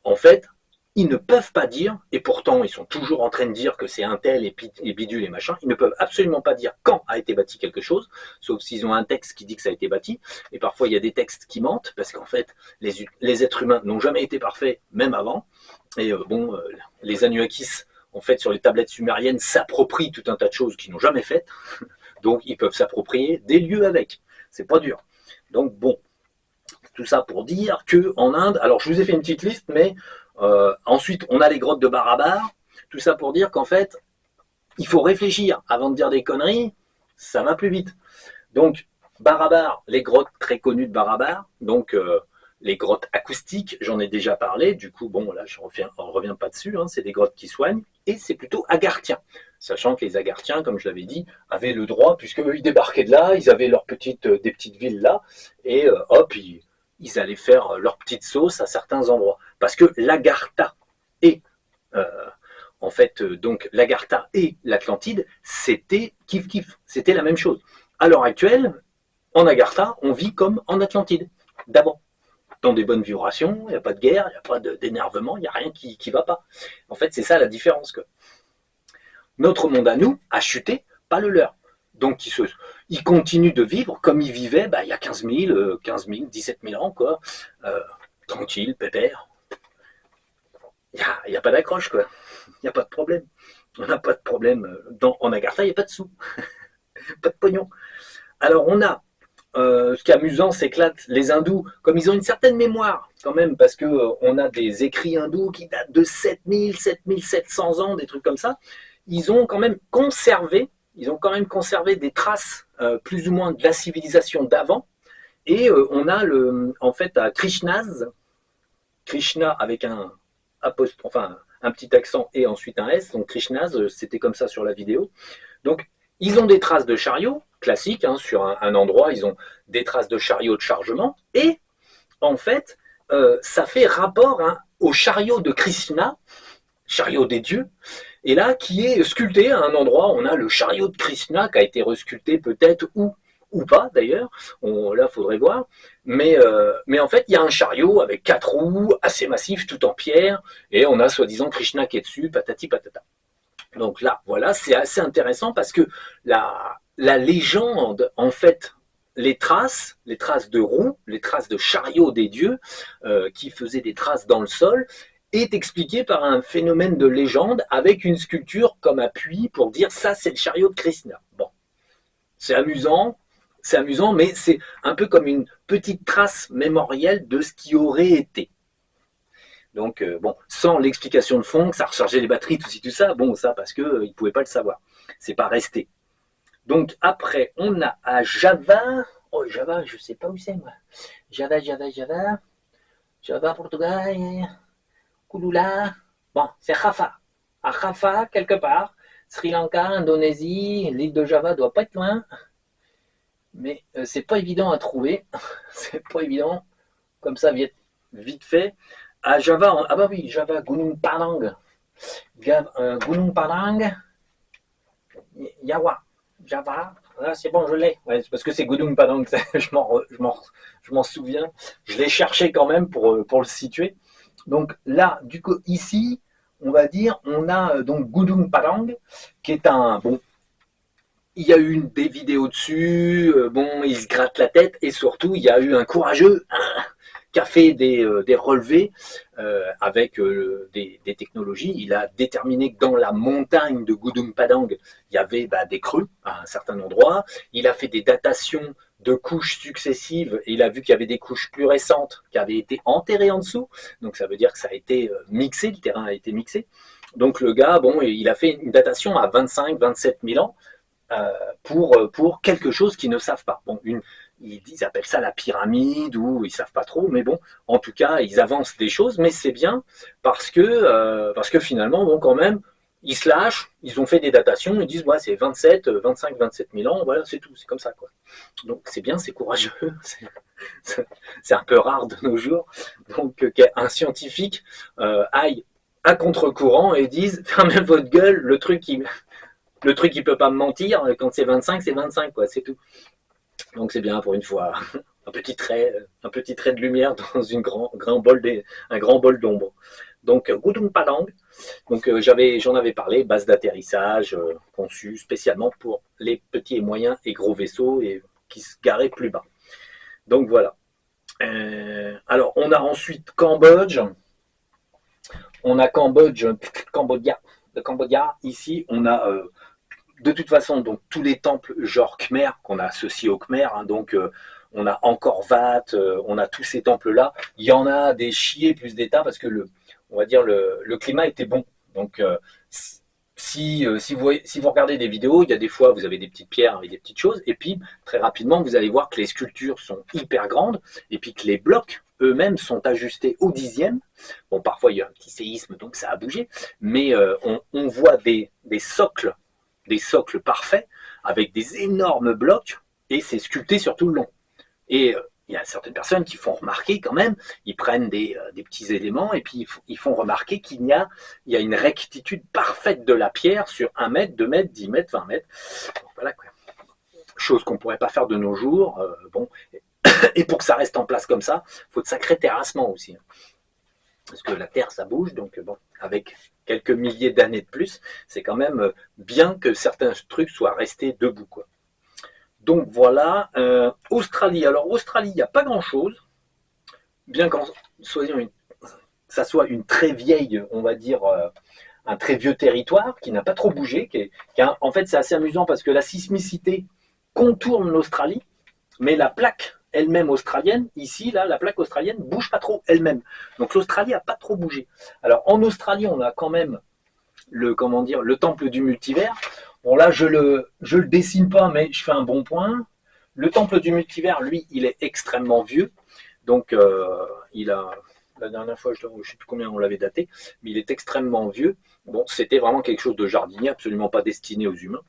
en fait, ils ne peuvent pas dire, et pourtant ils sont toujours en train de dire que c'est un tel et bidule et machin, ils ne peuvent absolument pas dire quand a été bâti quelque chose, sauf s'ils ont un texte qui dit que ça a été bâti, et parfois il y a des textes qui mentent, parce qu'en fait, les êtres humains n'ont jamais été parfaits, même avant, et les Anunnakis, en fait, sur les tablettes sumériennes, s'approprient tout un tas de choses qu'ils n'ont jamais faites, donc ils peuvent s'approprier des lieux avec, c'est pas dur. Donc bon, tout ça pour dire qu'en Inde, alors je vous ai fait une petite liste, mais ensuite on a les grottes de Barabar, tout ça pour dire qu'en fait, il faut réfléchir avant de dire des conneries, ça va plus vite. Donc Barabar, les grottes très connues de Barabar, donc les grottes acoustiques, j'en ai déjà parlé, du coup bon là je reviens pas dessus, hein, c'est des grottes qui soignent, et c'est plutôt agarthien. Sachant que les Agarthiens, comme je l'avais dit, avaient le droit, puisqu'eux ils débarquaient de là, ils avaient des petites villes là, et hop, ils allaient faire leur petite sauce à certains endroits. Parce que l'Agartha et en fait, donc l'Agartha et l'Atlantide, c'était kiff-kiff, c'était la même chose. À l'heure actuelle, en Agartha, on vit comme en Atlantide, d'abord. Dans des bonnes vibrations, il n'y a pas de guerre, il n'y a pas d'énervement, il n'y a rien qui ne va pas. En fait, c'est ça la différence. Notre monde à nous a chuté, pas le leur. Donc ils continuent de vivre comme ils vivaient il y a 15 000, 17 000 ans, quoi. Tranquille, pépère. Il n'y a pas d'accroche, quoi. Il n'y a pas de problème. On n'a pas de problème. En Agartha, il n'y a pas de sous. Pas de pognon. Alors on a, ce qui est amusant, c'est que là, les hindous, comme ils ont une certaine mémoire, quand même, parce qu'on a des écrits hindous qui datent de 7000, 7700 ans, des trucs comme ça, ils ont quand même conservé des traces plus ou moins de la civilisation d'avant. Et on a en fait à Krishna avec un petit accent et ensuite un S, donc Krishnaz, c'était comme ça sur la vidéo. Donc ils ont des traces de chariots classiques, hein, sur un endroit, ils ont des traces de chariots de chargement, et en fait, ça fait rapport, hein, au chariot de Krishna, chariot des dieux, et là, qui est sculpté à un endroit, on a le chariot de Krishna qui a été resculpté peut-être, ou pas d'ailleurs, là, il faudrait voir, mais en fait, il y a un chariot avec 4 roues, assez massif, tout en pierre, et on a soi-disant Krishna qui est dessus, patati patata. Donc là, voilà, c'est assez intéressant parce que la légende, en fait, les traces de roues, les traces de chariots des dieux qui faisaient des traces dans le sol, est expliquée par un phénomène de légende avec une sculpture comme appui pour dire ça, c'est le chariot de Krishna. Bon, c'est amusant, mais c'est un peu comme une petite trace mémorielle de ce qui aurait été. Donc, bon, sans l'explication de fond, que ça rechargeait les batteries, tout ça, bon, ça, parce qu'ils ne pouvaient pas le savoir. C'est pas resté. Donc, après, on a à Java. Oh, Java, je sais pas où c'est, moi. Java, Portugal, Kulula. Bon, c'est Jaffa. À Jaffa, quelque part. Sri Lanka, Indonésie, l'île de Java doit pas être loin. Mais c'est pas évident à trouver. C'est pas évident. Comme ça, vite fait. À Java, ah bah oui, Java, Gunung Padang. Gunung Padang, Yawa, Java, là c'est bon, je l'ai. Ouais, parce que c'est Gunung Padang, je m'en souviens. Je l'ai cherché quand même pour le situer. Donc là, du coup, ici, on va dire, on a donc Gunung Padang, qui est bon, il y a eu des vidéos dessus, bon, il se gratte la tête, et surtout, il y a eu un courageux, qui a fait des relevés avec des technologies. Il a déterminé que dans la montagne de Gudung Padang, il y avait des creux à un certain endroit. Il a fait des datations de couches successives et il a vu qu'il y avait des couches plus récentes qui avaient été enterrées en dessous. Donc ça veut dire que ça a été mixé, le terrain a été mixé. Donc le gars, bon, il a fait une datation à 25-27 000 ans pour quelque chose qu'ils ne savent pas. Bon, ils appellent ça la pyramide ou ils savent pas trop, mais bon, en tout cas, ils avancent des choses, mais c'est bien parce que finalement, bon, quand même, ils se lâchent, ils ont fait des datations, ils disent, ouais, c'est 25-27 000 ans, voilà, c'est tout, c'est comme ça, quoi. Donc c'est bien, c'est courageux, c'est un peu rare de nos jours, donc qu'un scientifique aille à contre-courant et dise, fermez votre gueule, le truc il peut pas me mentir, quand c'est 25, quoi, c'est tout. Donc c'est bien pour une fois, un petit trait de lumière dans un grand bol d'ombre. Donc Gudung Padang, donc j'en avais parlé, base d'atterrissage conçue spécialement pour les petits et moyens et gros vaisseaux et qui se garaient plus bas. Donc voilà. Alors on a ensuite Cambodge. On a Cambodia. Ici on a de toute façon, donc tous les temples genre Khmer qu'on a associés au Khmer, hein, donc on a Angkor Wat, on a tous ces temples-là. Il y en a des chiés plus d'états parce que on va dire le climat était bon. Donc si vous regardez des vidéos, il y a des fois vous avez des petites pierres avec des petites choses, et puis très rapidement vous allez voir que les sculptures sont hyper grandes, et puis que les blocs eux-mêmes sont ajustés au dixième. Bon, parfois il y a un petit séisme, donc ça a bougé, mais on voit des socles parfaits avec des énormes blocs et c'est sculpté sur tout le long. Et il y a certaines personnes qui font remarquer quand même, ils prennent des petits éléments et puis ils font remarquer qu'il y a une rectitude parfaite de la pierre sur 1 mètre, 2 mètres, 10 mètres, 20 mètres. Bon, voilà quoi. Chose qu'on ne pourrait pas faire de nos jours. Bon. Et pour que ça reste en place comme ça, il faut de sacrés terrassements aussi. Parce que la Terre, ça bouge, donc bon, avec quelques milliers d'années de plus, c'est quand même bien que certains trucs soient restés debout, quoi. Donc voilà, Australie. Alors Australie, il n'y a pas grand-chose, bien que ça soit une très vieille, on va dire, un très vieux territoire qui n'a pas trop bougé. En fait, c'est assez amusant parce que la sismicité contourne l'Australie, mais la plaque elle-même australienne, ici, là, la plaque australienne bouge pas trop elle-même. Donc l'Australie n'a pas trop bougé. Alors en Australie, on a quand même le temple du multivers. Bon là, je le dessine pas, mais je fais un bon point. Le temple du multivers, lui, il est extrêmement vieux. Donc la dernière fois, je ne sais plus combien on l'avait daté, mais il est extrêmement vieux. Bon, c'était vraiment quelque chose de jardinier, absolument pas destiné aux humains.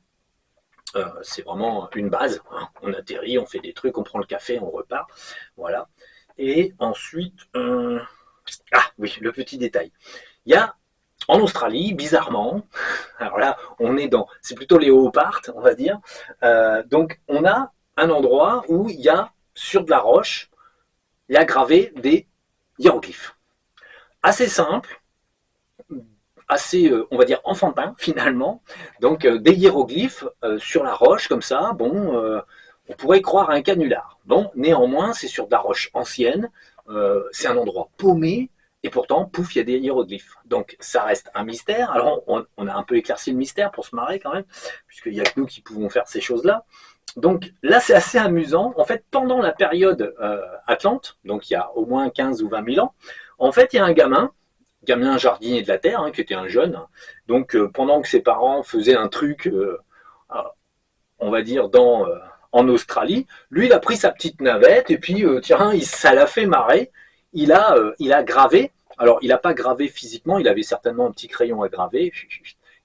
C'est vraiment une base, hein. On atterrit, on fait des trucs, on prend le café, on repart, voilà. Et ensuite, ah oui, le petit détail. Il y a en Australie, bizarrement, alors là, c'est plutôt les Hauts-Parts, on va dire. Donc, on a un endroit où il y a sur de la roche, il y a gravé des hiéroglyphes. Assez simple, assez, on va dire, enfantin finalement. Donc des hiéroglyphes sur la roche comme ça, bon, on pourrait croire à un canular. Bon, néanmoins, c'est sur de la roche ancienne, c'est un endroit paumé, et pourtant, pouf, il y a des hiéroglyphes. Donc ça reste un mystère. Alors on a un peu éclairci le mystère pour se marrer quand même, puisqu'il n'y a que nous qui pouvons faire ces choses-là. Donc là, c'est assez amusant. En fait, pendant la période Atlante, donc il y a au moins 15 ou 20 000 ans, en fait, il y a un gamin jardinier de la Terre, hein, qui était un jeune. Donc pendant que ses parents faisaient un truc, on va dire, en Australie, lui, il a pris sa petite navette et puis, tiens, ça l'a fait marrer. Il a gravé, alors il n'a pas gravé physiquement, il avait certainement un petit crayon à graver,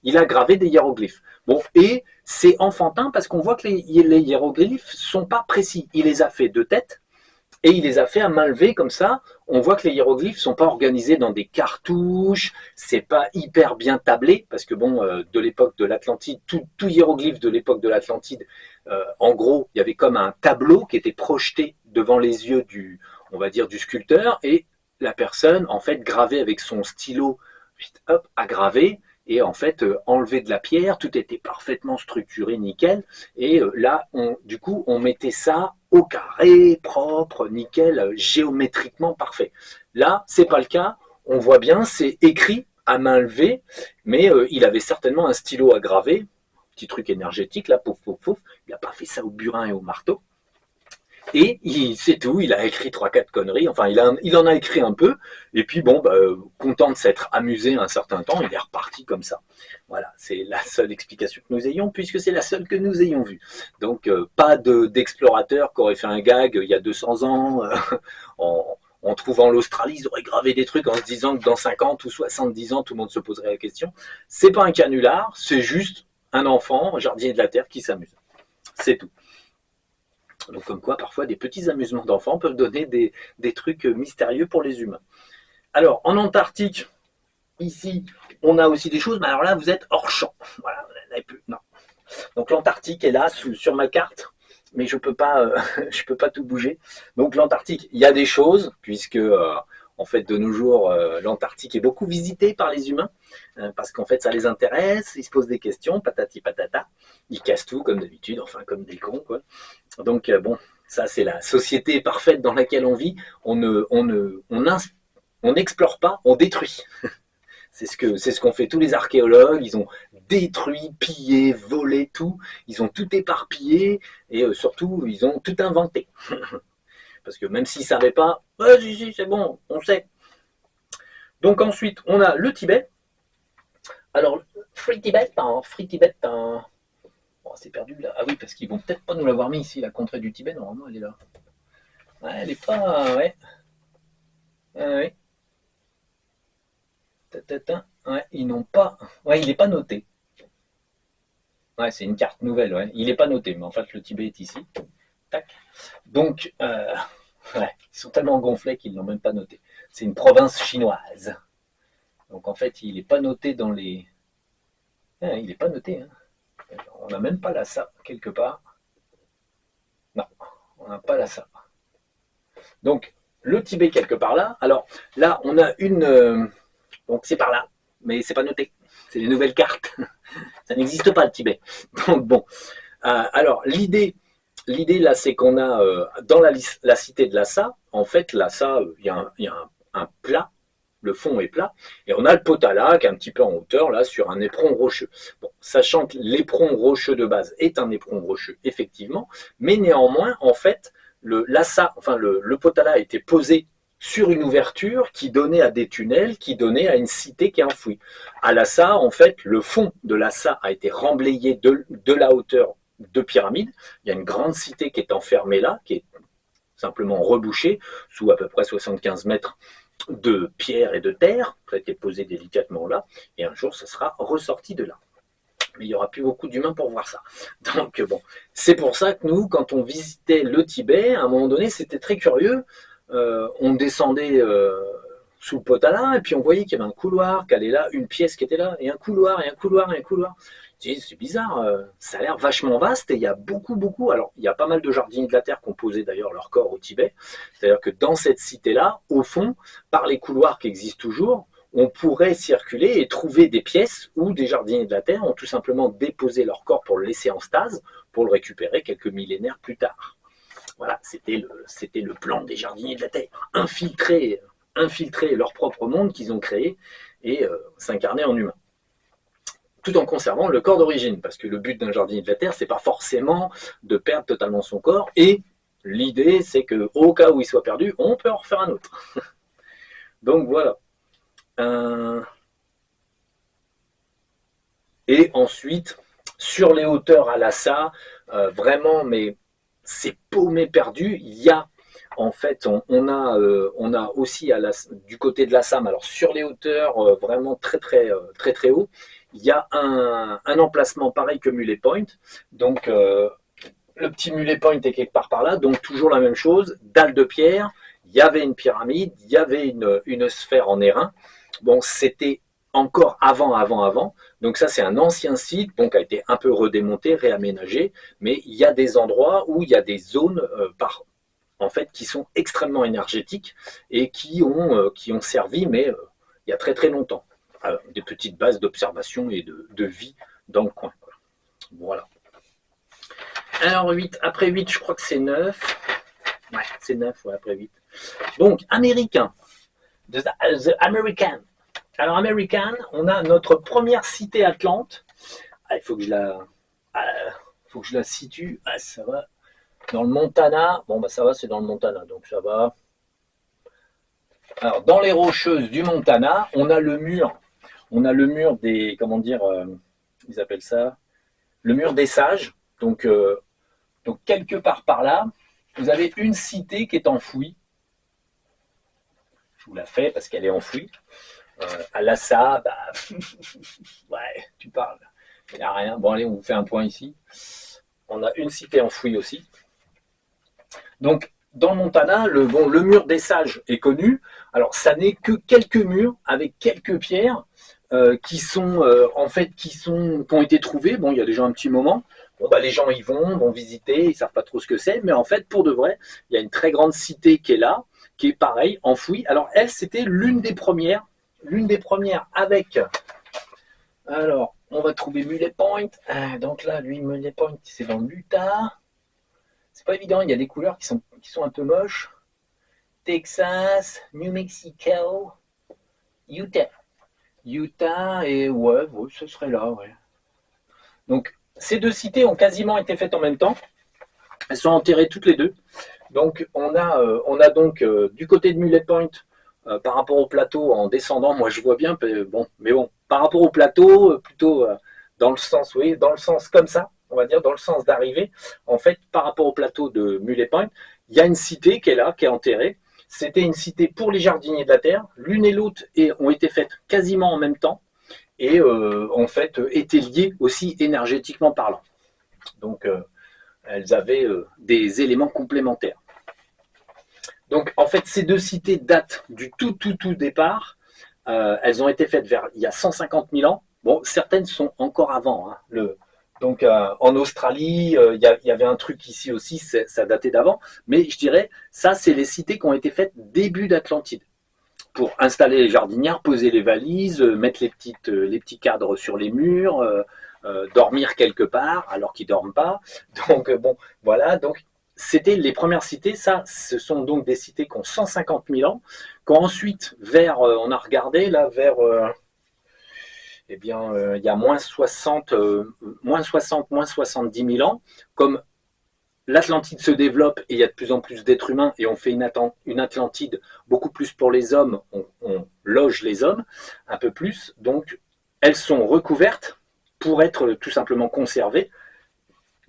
il a gravé des hiéroglyphes. Bon, et c'est enfantin parce qu'on voit que les hiéroglyphes sont pas précis. Il les a fait de tête, et il les a fait à main levée comme ça. On voit que les hiéroglyphes sont pas organisés dans des cartouches, c'est pas hyper bien tablé, parce que bon, de l'époque de l'Atlantide, tout hiéroglyphe de l'époque de l'Atlantide, en gros, il y avait comme un tableau qui était projeté devant les yeux on va dire, du sculpteur, et la personne, en fait, gravait avec son stylo, hop, a gravé, et en fait enlever de la pierre, tout était parfaitement structuré, nickel, et là du coup on mettait ça au carré, propre, nickel, géométriquement parfait. Là c'est pas le cas, on voit bien, c'est écrit à main levée, mais il avait certainement un stylo à graver, petit truc énergétique là, pouf pouf pouf, il n'a pas fait ça au burin et au marteau. Et c'est tout, il a écrit 3-4 conneries, enfin il en a écrit un peu, et puis bon, content de s'être amusé un certain temps, il est reparti comme ça. Voilà, c'est la seule explication que nous ayons, puisque c'est la seule que nous ayons vue. Donc pas d'explorateur qui aurait fait un gag il y a 200 ans, en trouvant l'Australie, ils auraient gravé des trucs en se disant que dans 50 ou 70 ans, tout le monde se poserait la question. C'est pas un canular, c'est juste un enfant, un jardinier de la Terre qui s'amuse. C'est tout. Donc comme quoi, parfois, des petits amusements d'enfants peuvent donner des trucs mystérieux pour les humains. Alors, en Antarctique, ici, on a aussi des choses, mais alors là, vous êtes hors champ. Voilà, vous n'avez plus, non. Donc l'Antarctique est là, sur ma carte, mais je peux pas, je peux pas tout bouger. Donc l'Antarctique, il y a des choses, puisque en fait, de nos jours, l'Antarctique est beaucoup visitée par les humains, parce qu'en fait, ça les intéresse, ils se posent des questions, patati patata, ils cassent tout, comme d'habitude, enfin, comme des cons, quoi. Donc, bon, ça, c'est la société parfaite dans laquelle on vit. On n'explore pas, on détruit. C'est ce qu'ont fait tous les archéologues. Ils ont détruit, pillé, volé tout. Ils ont tout éparpillé et surtout, ils ont tout inventé. Parce que même s'ils ne savaient pas, si, c'est bon, on sait. Donc ensuite, on a le Tibet. Alors, Free Tibet, oh, c'est perdu là. Ah oui, parce qu'ils vont peut-être pas nous l'avoir mis ici, la contrée du Tibet, normalement elle est là. Ouais, elle est pas. Ouais. Ouais. Ouais, ils n'ont pas. Ouais, il n'est pas noté. Ouais, c'est une carte nouvelle, ouais. Il n'est pas noté, mais en fait le Tibet est ici. Tac. Donc, ouais, ils sont tellement gonflés qu'ils ne l'ont même pas noté. C'est une province chinoise. Donc en fait, il n'est pas noté dans les. il n'est pas noté. Hein. On n'a même pas Lhasa quelque part. Non, on n'a pas Lhasa. Donc, le Tibet quelque part là. Alors là, on a une. Donc c'est par là, mais c'est pas noté. C'est les nouvelles cartes. Ça n'existe pas le Tibet. Donc bon. Alors l'idée là, c'est qu'on a dans la cité de Lhasa, en fait, Lhasa, il y a un plat. Le fond est plat, et on a le Potala qui est un petit peu en hauteur, là, sur un éperon rocheux. Bon, sachant que l'éperon rocheux de base est un éperon rocheux, effectivement, mais néanmoins, en fait, le Potala a été posé sur une ouverture qui donnait à des tunnels, qui donnait à une cité qui est enfouie. À Lhasa, en fait, le fond de Lhasa a été remblayé de la hauteur de pyramides. Il y a une grande cité qui est enfermée là, qui est simplement rebouchée, sous à peu près 75 mètres de pierre et de terre, ça a été posé délicatement là, et un jour ça sera ressorti de là. Mais il n'y aura plus beaucoup d'humains pour voir ça. Donc bon, c'est pour ça que nous, quand on visitait le Tibet, à un moment donné, c'était très curieux. On descendait sous le Potala, et puis on voyait qu'il y avait un couloir, qu'elle est là, une pièce qui était là, et un couloir, et un couloir, et un couloir. C'est bizarre, ça a l'air vachement vaste, et il y a beaucoup, alors il y a pas mal de jardiniers de la Terre qui ont posé d'ailleurs leur corps au Tibet, c'est-à-dire que dans cette cité-là, au fond, par les couloirs qui existent toujours, on pourrait circuler et trouver des pièces où des jardiniers de la Terre ont tout simplement déposé leur corps pour le laisser en stase, pour le récupérer quelques millénaires plus tard. Voilà, c'était le plan des jardiniers de la Terre, infiltrer leur propre monde qu'ils ont créé et s'incarner en humain. Tout en conservant le corps d'origine, parce que le but d'un jardinier de la Terre, c'est pas forcément de perdre totalement son corps, et l'idée, c'est que au cas où il soit perdu, on peut en refaire un autre. Donc voilà. Et ensuite, sur les hauteurs à Lhasa, vraiment, mais c'est paumé perdu. Il y a, en fait, on a aussi du côté de Lhasa, alors sur les hauteurs vraiment très haut, il y a un emplacement pareil que Muley Point. Donc, le petit Muley Point est quelque part par là. Donc, toujours la même chose, dalle de pierre. Il y avait une pyramide, il y avait une sphère en airain. Bon, c'était encore avant. Donc ça, c'est un ancien site bon, qui a été un peu redémonté, réaménagé. Mais il y a des endroits où il y a des zones en fait, qui sont extrêmement énergétiques et qui ont servi, mais il y a très longtemps. des petites bases d'observation et de vie dans le coin, quoi. Voilà. Alors 8, après 8, je crois que c'est 9. Ouais, c'est 9, ouais, après 8. Donc, américain. The American. Alors, American, on a notre première cité Atlante. Il faut que je la situe. Ah, ça va. Dans le Montana. Bon, bah ça va, c'est dans le Montana, donc ça va. Alors, dans les Rocheuses du Montana, on a le mur. On a le mur des, comment dire, ils appellent ça, le mur des sages. Donc quelque part par là, vous avez une cité qui est enfouie. Je vous la fais parce qu'elle est enfouie. À Lhasa, bah, ouais, tu parles. Il n'y a rien. Bon, allez, on vous fait un point ici. On a une cité enfouie aussi. Donc, dans le Montana, le mur des sages est connu. Alors, ça n'est que quelques murs avec quelques pierres qui ont été trouvées. Bon, il y a déjà un petit moment. Bon, bah, les gens y vont visiter, ils savent pas trop ce que c'est, mais en fait, pour de vrai, il y a une très grande cité qui est là, qui est pareil, enfouie. Alors, elle, c'était l'une des premières avec. Alors, on va trouver Muley Point. Donc là, lui, Muley Point, c'est dans l'Utah. C'est pas évident, il y a des couleurs qui sont un peu moches. Texas, New Mexico, Utah. Utah et ouais, ce serait là, ouais. Donc, ces deux cités ont quasiment été faites en même temps. Elles sont enterrées toutes les deux. Donc, on a donc du côté de Muley Point, par rapport au plateau, en descendant, moi je vois bien, mais bon, par rapport au plateau, plutôt dans le sens, oui, dans le sens comme ça, on va dire, dans le sens d'arrivée, en fait, par rapport au plateau de Muley Point, il y a une cité qui est là, qui est enterrée. C'était une cité pour les jardiniers de la terre. L'une et l'autre ont été faites quasiment en même temps et en fait étaient liées aussi énergétiquement parlant. Donc, elles avaient des éléments complémentaires. Donc, en fait, ces deux cités datent du tout départ. Elles ont été faites il y a 150 000 ans. Bon, certaines sont encore avant. Hein. Donc, en Australie, il y avait un truc ici aussi, ça datait d'avant. Mais je dirais, ça, c'est les cités qui ont été faites début d'Atlantide. Pour installer les jardinières, poser les valises, mettre les petits cadres sur les murs, dormir quelque part, alors qu'ils ne dorment pas. Donc, bon, voilà. Donc, c'était les premières cités. Ça, ce sont donc des cités qui ont 150 000 ans. Quand ensuite, on a regardé, là, il y a moins 60, moins 70 000 ans, comme l'Atlantide se développe et il y a de plus en plus d'êtres humains et on fait une Atlantide beaucoup plus pour les hommes, on loge les hommes un peu plus, donc elles sont recouvertes pour être tout simplement conservées,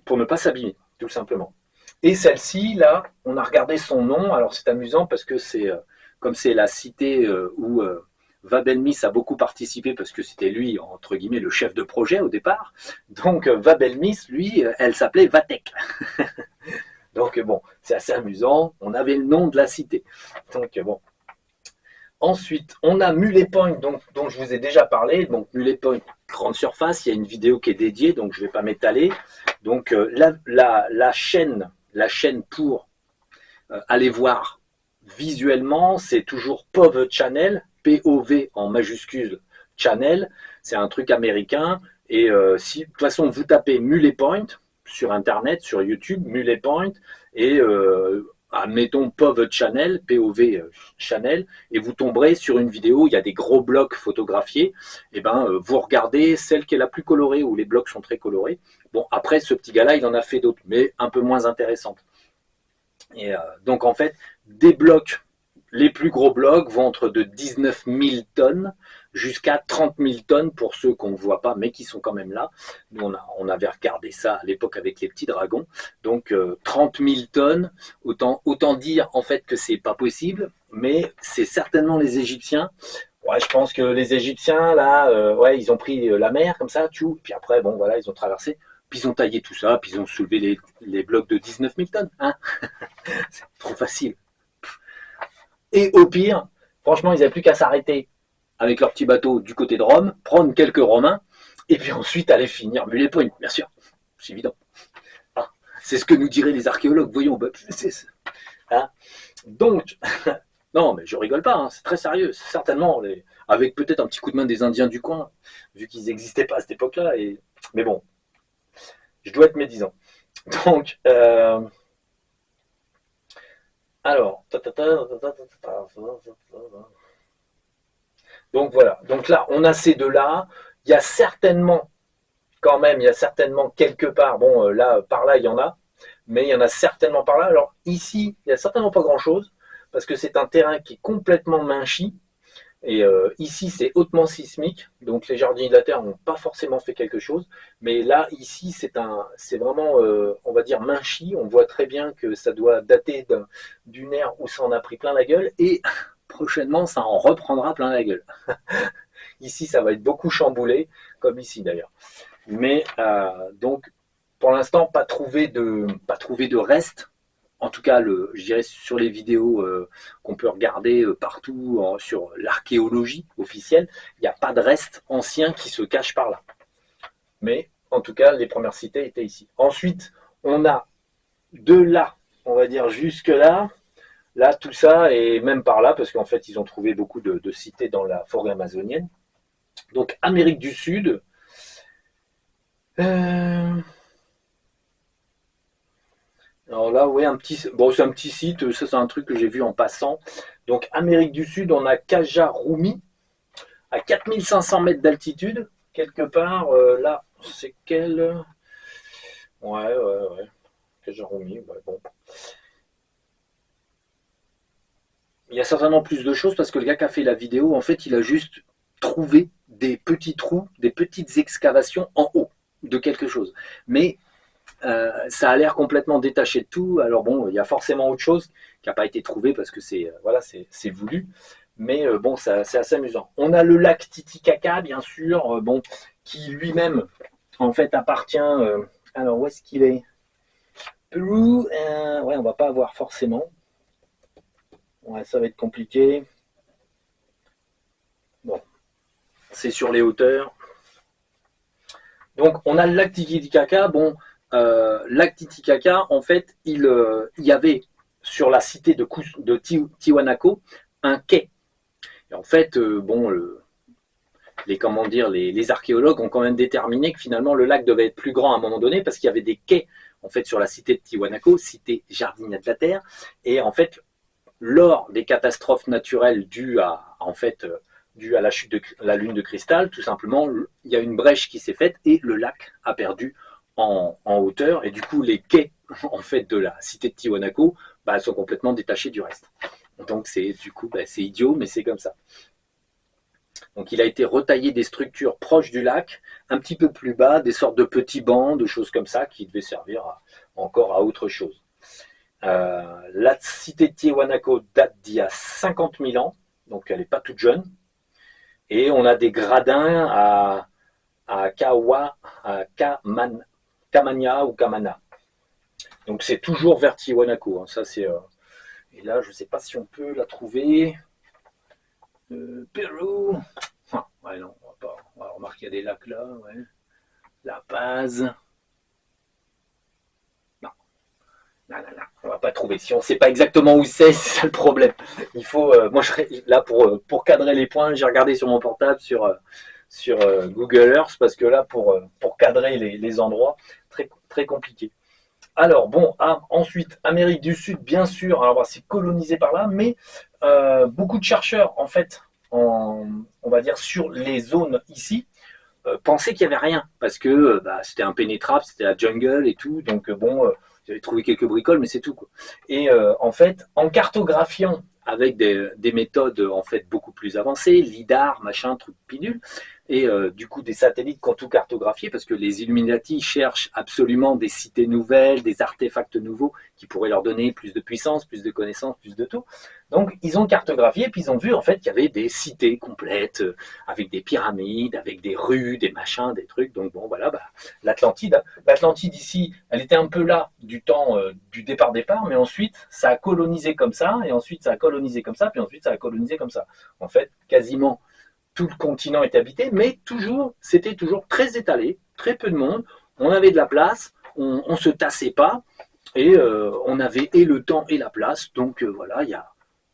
pour ne pas s'abîmer, tout simplement. Et celle-ci, là, on a regardé son nom, alors c'est amusant parce que comme c'est la cité où Vabelmis a beaucoup participé parce que c'était lui, entre guillemets, le chef de projet au départ. Donc Vabelmis, lui, elle s'appelait Vatek. Donc bon, c'est assez amusant. On avait le nom de la cité. Donc bon. Ensuite, on a Muley Point, dont je vous ai déjà parlé. Donc Muley Point, grande surface. Il y a une vidéo qui est dédiée, donc je ne vais pas m'étaler. Donc la chaîne pour aller voir visuellement, c'est toujours POV Channel, POV en majuscule Channel. C'est un truc américain. Et si de toute façon vous tapez Muley Point sur Internet, sur YouTube, Muley Point, et admettons POV Channel, POV Channel, et vous tomberez sur une vidéo, il y a des gros blocs photographiés, et vous regardez celle qui est la plus colorée, où les blocs sont très colorés. Bon, après, ce petit gars-là, il en a fait d'autres, mais un peu moins intéressantes. Et donc, en fait, des blocs, les plus gros blocs vont entre de 19 000 tonnes jusqu'à 30 000 tonnes pour ceux qu'on ne voit pas, mais qui sont quand même là. Nous, on avait regardé ça à l'époque avec les petits dragons. Donc, 30 000 tonnes, autant dire en fait que c'est pas possible, mais c'est certainement les Égyptiens. Ouais, je pense que les Égyptiens, là, ouais, ils ont pris la mer comme ça, puis après, bon, voilà, ils ont traversé, puis ils ont taillé tout ça, puis ils ont soulevé les blocs de 19 000 tonnes. Hein. C'est trop facile. Et au pire, franchement, ils n'avaient plus qu'à s'arrêter avec leur petit bateau du côté de Rome, prendre quelques Romains, et puis ensuite aller finir Muley Point, bien sûr. C'est évident. Ah, c'est ce que nous diraient les archéologues, voyons. Hein. Donc, Non, mais je rigole pas, hein, c'est très sérieux. C'est certainement, avec peut-être un petit coup de main des Indiens du coin, vu qu'ils n'existaient pas à cette époque-là. Mais bon, je dois être médisant. Donc, alors, donc voilà. Donc là, on a ces deux-là. Il y a certainement, quand même, il y a certainement quelque part, bon, là, par là, il y en a, mais il y en a certainement par là. Alors ici, il n'y a certainement pas grand-chose, parce que c'est un terrain qui est complètement minchi. Et ici, c'est hautement sismique, donc les jardiniers de la Terre n'ont pas forcément fait quelque chose. Mais là, ici, c'est vraiment, on va dire, minchi. On voit très bien que ça doit dater d'une ère où ça en a pris plein la gueule. Et prochainement, ça en reprendra plein la gueule. Ici, ça va être beaucoup chamboulé, comme ici d'ailleurs. Mais donc, pour l'instant, pas trouvé de reste. En tout cas, je dirais sur les vidéos qu'on peut regarder partout sur l'archéologie officielle, il n'y a pas de reste ancien qui se cache par là. Mais en tout cas, les premières cités étaient ici. Ensuite, on a de là, on va dire jusque là tout ça, et même par là, parce qu'en fait, ils ont trouvé beaucoup de cités dans la forêt amazonienne. Donc, Amérique du Sud. Euh, Alors là, oui, bon, c'est un petit site, ça c'est un truc que j'ai vu en passant. Donc Amérique du Sud, on a Kajarumi à 4500 mètres d'altitude, quelque part. Là, c'est quel. Ouais. Kajarumi, ouais, bon. Il y a certainement plus de choses parce que le gars qui a fait la vidéo, en fait, il a juste trouvé des petits trous, des petites excavations en haut de quelque chose. Mais ça a l'air complètement détaché de tout. Alors bon, il y a forcément autre chose qui n'a pas été trouvé parce que c'est voulu. Mais bon, c'est assez amusant. On a le lac Titicaca, bien sûr, bon, qui lui-même, en fait, appartient. Alors, où est-ce qu'il est? Pérou. Ouais, on va pas avoir forcément. Ouais, ça va être compliqué. Bon, c'est sur les hauteurs. Donc, on a le lac Titicaca. Bon, lac Titicaca, en fait, il y avait sur la cité de Tiwanaku un quai. Et en fait, bon, comment dire, les archéologues ont quand même déterminé que finalement le lac devait être plus grand à un moment donné parce qu'il y avait des quais en fait sur la cité de Tiwanaku, cité jardinière de la Terre, et en fait lors des catastrophes naturelles dues à la chute de la lune de cristal, tout simplement, il y a une brèche qui s'est faite et le lac a perdu en hauteur, et du coup les quais en fait de la cité de Tiwanaku sont complètement détachés du reste. Donc c'est du coup c'est idiot, mais c'est comme ça. Donc il a été retaillé des structures proches du lac, un petit peu plus bas, des sortes de petits bancs, de choses comme ça qui devaient servir encore à autre chose. La cité de Tiwanaku date d'il y a 50 000 ans, donc elle n'est pas toute jeune. Et on a des gradins à Kamania ou Kamana. Donc c'est toujours vers Tiwanaku. Hein. Ça, et là, je ne sais pas si on peut la trouver. Pérou. Ouais, non, on va remarquer qu'il y a des lacs là. Ouais. La Paz. Non. Non, on va pas trouver. Si on ne sait pas exactement où c'est ça le problème. Il faut. Moi, là pour cadrer les points, j'ai regardé sur mon portable sur Google Earth parce que là, pour cadrer les endroits, très, très compliqué. Alors, bon, ensuite, Amérique du Sud, bien sûr, alors c'est colonisé par là, mais beaucoup de chercheurs, en fait, on va dire sur les zones ici, pensaient qu'il n'y avait rien, parce que c'était impénétrable, c'était la jungle et tout, donc bon, j'avais trouvé quelques bricoles, mais c'est tout, quoi. Et en fait, en cartographiant avec des méthodes en fait beaucoup plus avancées, lidar, machin, truc pilule, et du coup des satellites qui ont tout cartographié, parce que les Illuminati cherchent absolument des cités nouvelles, des artefacts nouveaux qui pourraient leur donner plus de puissance, plus de connaissances, plus de tout. Donc ils ont cartographié, puis ils ont vu en fait qu'il y avait des cités complètes, avec des pyramides, avec des rues, des machins, des trucs. Donc bon voilà, l'Atlantide. L'Atlantide ici, elle était un peu là du temps du départ, mais ensuite ça a colonisé comme ça, et ensuite ça a colonisé comme ça, puis ensuite ça a colonisé comme ça. En fait, quasiment tout le continent est habité, mais c'était toujours très étalé, très peu de monde. On avait de la place, on se tassait pas, et on avait et le temps et la place. Donc voilà,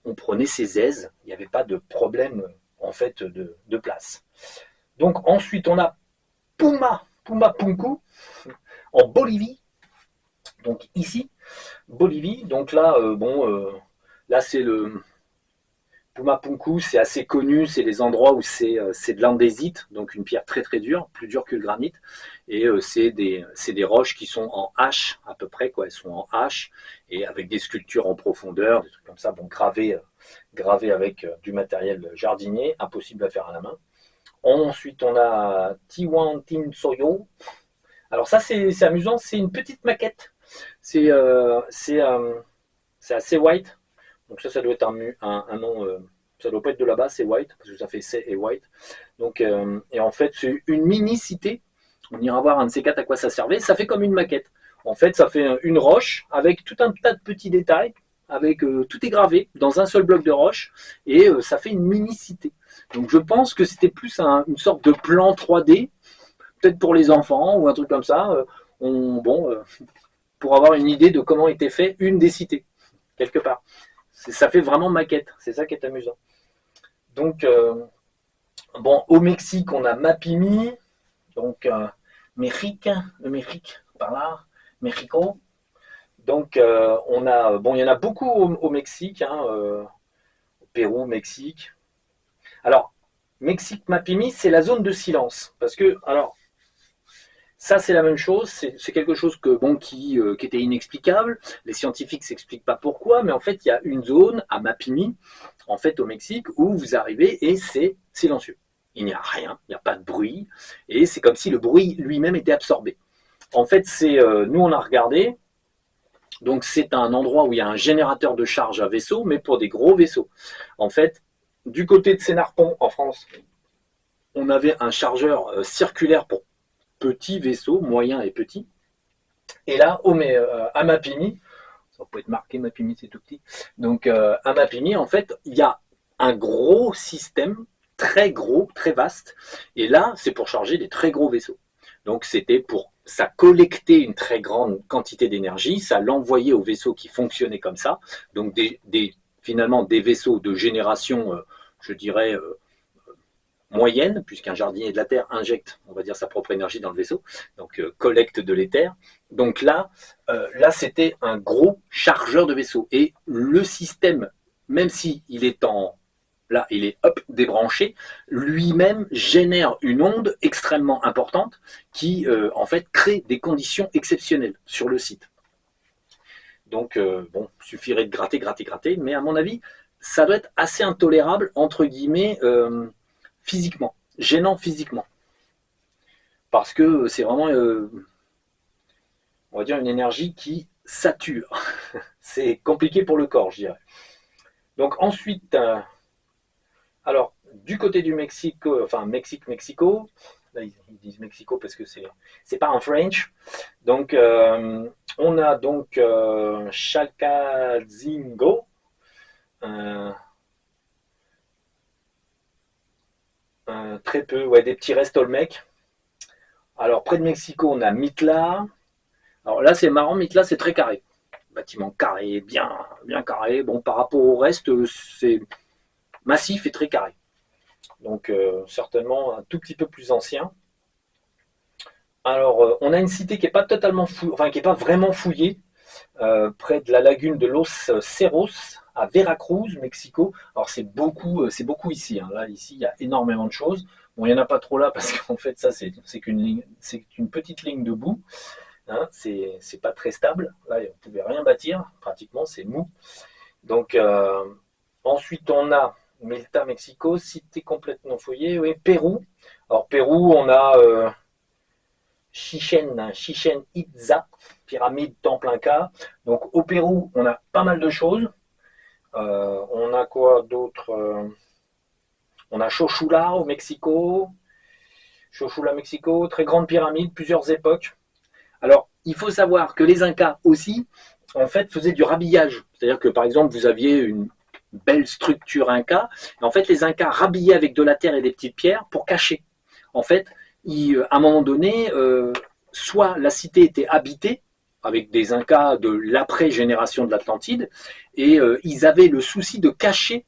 on prenait ses aises, il n'y avait pas de problème en fait de place. Donc ensuite on a Puma Punku en Bolivie, donc ici, Bolivie, donc là, là c'est le Puma Punku, c'est assez connu, c'est les endroits où c'est de l'andésite, donc une pierre très très dure, plus dure que le granit, et c'est des roches qui sont en H à peu près, quoi. Elles sont en H, et avec des sculptures en profondeur, des trucs comme ça, bon, gravées avec du matériel jardinier, impossible à faire à la main. Ensuite on a Tiwantinsoyo. Alors ça c'est amusant, c'est une petite maquette, c'est assez white. Donc ça doit être un nom, ça doit pas être de là-bas, c'est white, parce que ça fait C et white. Donc, et en fait, c'est une mini-cité. On ira voir un de ces quatre à quoi ça servait. Ça fait comme une maquette. En fait, ça fait une roche avec tout un tas de petits détails, avec tout est gravé dans un seul bloc de roche, et ça fait une mini-cité. Donc je pense que c'était plus une sorte de plan 3D, peut-être pour les enfants ou un truc comme ça. Pour avoir une idée de comment était fait une des cités, quelque part. Ça fait vraiment maquette, c'est ça qui est amusant. Donc, au Mexique, on a Mapimi, donc Mexique, par là, Mexico. Donc, il y en a beaucoup au Mexique, au Pérou, Mexique. Alors, Mexique, Mapimi, c'est la zone de silence, parce que, alors, ça, c'est la même chose, c'est quelque chose qui était inexplicable. Les scientifiques ne s'expliquent pas pourquoi, mais en fait, il y a une zone à Mapimi, en fait, au Mexique, où vous arrivez et c'est silencieux. Il n'y a rien, il n'y a pas de bruit, et c'est comme si le bruit lui-même était absorbé. En fait, nous, on a regardé, donc c'est un endroit où il y a un générateur de charge à vaisseau, mais pour des gros vaisseaux. En fait, du côté de Sénarpont, en France, on avait un chargeur circulaire pour petits vaisseaux, moyens et petits. Et là, à Mapimi, ça peut être marqué Mapimi, c'est tout petit. Donc à Mapimi, en fait, il y a un gros système, très gros, très vaste. Et là, c'est pour charger des très gros vaisseaux. Donc ça collectait une très grande quantité d'énergie, ça l'envoyait aux vaisseaux qui fonctionnaient comme ça. Donc finalement des vaisseaux de génération, je dirais, moyenne, puisqu'un jardinier de la Terre injecte, on va dire, sa propre énergie dans le vaisseau, donc collecte de l'éther. Donc là, c'était un gros chargeur de vaisseau. Et le système, même s'il est débranché, lui-même génère une onde extrêmement importante qui, en fait, crée des conditions exceptionnelles sur le site. Donc, suffirait de gratter, mais à mon avis, ça doit être assez intolérable, entre guillemets, physiquement, gênant physiquement. Parce que c'est vraiment, on va dire, une énergie qui sature. C'est compliqué pour le corps, je dirais. Donc ensuite, alors, du côté du Mexique, enfin Mexico, là ils disent Mexico parce que c'est pas en French. Donc, on a donc Chalcazingo, très peu, ouais, des petits restes Olmec. Alors, près de Mexico, on a Mitla. Alors là, c'est marrant, Mitla, c'est très carré. Bâtiment carré, bien carré. Bon, par rapport au reste, c'est massif et très carré. Donc, certainement un tout petit peu plus ancien. Alors, on a une cité qui n'est pas totalement fouillée, enfin, qui n'est pas vraiment fouillée, près de la lagune de Los Cerros, à Veracruz, Mexico. Alors, c'est beaucoup ici. Hein. Là, ici, il y a énormément de choses. Bon, il n'y en a pas trop là parce qu'en fait, ça, c'est une petite ligne de boue. Hein, c'est pas très stable. Là, vous ne pouvez rien bâtir, pratiquement, c'est mou. Donc, ensuite, on a Milta, Mexico, cité complètement fouillée. Oui, Pérou. Alors, Pérou, on a Chichen Itza, pyramide, temple Inca. Donc, au Pérou, on a pas mal de choses. On a quoi d'autre On a Chochula au Mexico. Chochula, Mexico, très grande pyramide, plusieurs époques. Alors, il faut savoir que les Incas aussi, en fait, faisaient du rhabillage. C'est-à-dire que, par exemple, vous aviez une belle structure Inca. Et en fait, les Incas rhabillaient avec de la terre et des petites pierres pour cacher. En fait, à un moment donné, soit la cité était habitée, avec des Incas de l'après-génération de l'Atlantide, et ils avaient le souci de cacher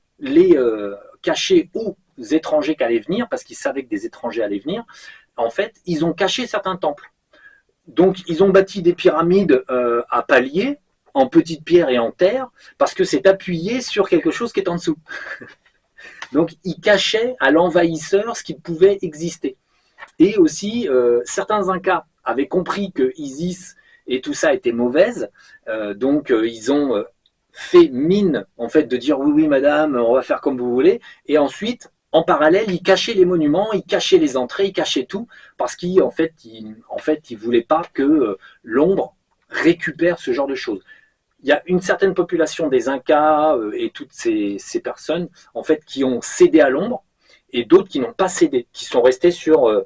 aux étrangers qui allaient venir, parce qu'ils savaient que des étrangers allaient venir. En fait, ils ont caché certains temples. Donc, ils ont bâti des pyramides à paliers, en petites pierres et en terre, parce que c'est appuyé sur quelque chose qui est en dessous. Donc, ils cachaient à l'envahisseur ce qui pouvait exister. Et aussi, certains Incas avaient compris que Isis et tout ça était mauvaise, donc ils ont fait mine en fait de dire oui, oui, madame, on va faire comme vous voulez, et ensuite, en parallèle, ils cachaient les monuments, ils cachaient les entrées, ils cachaient tout, parce qu'en fait, ils voulaient pas que l'ombre récupère ce genre de choses. Il y a une certaine population des Incas et toutes ces personnes en fait qui ont cédé à l'ombre, et d'autres qui n'ont pas cédé, qui sont restés sur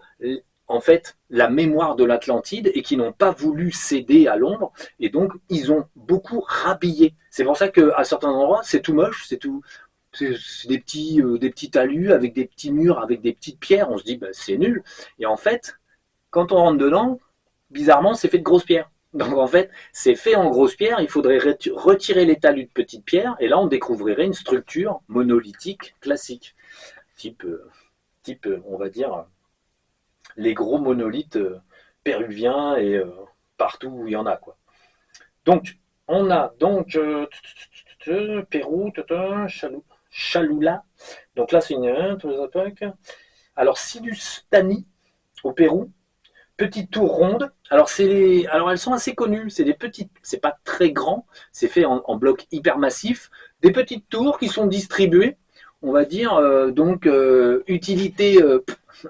en fait la mémoire de l'Atlantide et qui n'ont pas voulu céder à l'ombre, et donc ils ont beaucoup rhabillé. C'est pour ça qu'à certains endroits c'est tout moche, c'est des petits talus avec des petits murs, avec des petites pierres, on se dit bah, c'est nul, et en fait quand on rentre dedans, bizarrement c'est fait de grosses pierres. Donc en fait, c'est fait en grosses pierres, il faudrait retirer les talus de petites pierres, et là on découvrirait une structure monolithique classique, type, on va dire, les gros monolithes péruviens et partout où il y en a, quoi. Donc, on a donc Pérou, Chalula. Donc là, c'est une. Alors, Silustani, au Pérou, petite tour ronde. Alors elles sont assez connues. C'est des petites, c'est pas très grand. C'est fait en blocs hyper massifs. Des petites tours qui sont distribuées. On va dire donc utilité.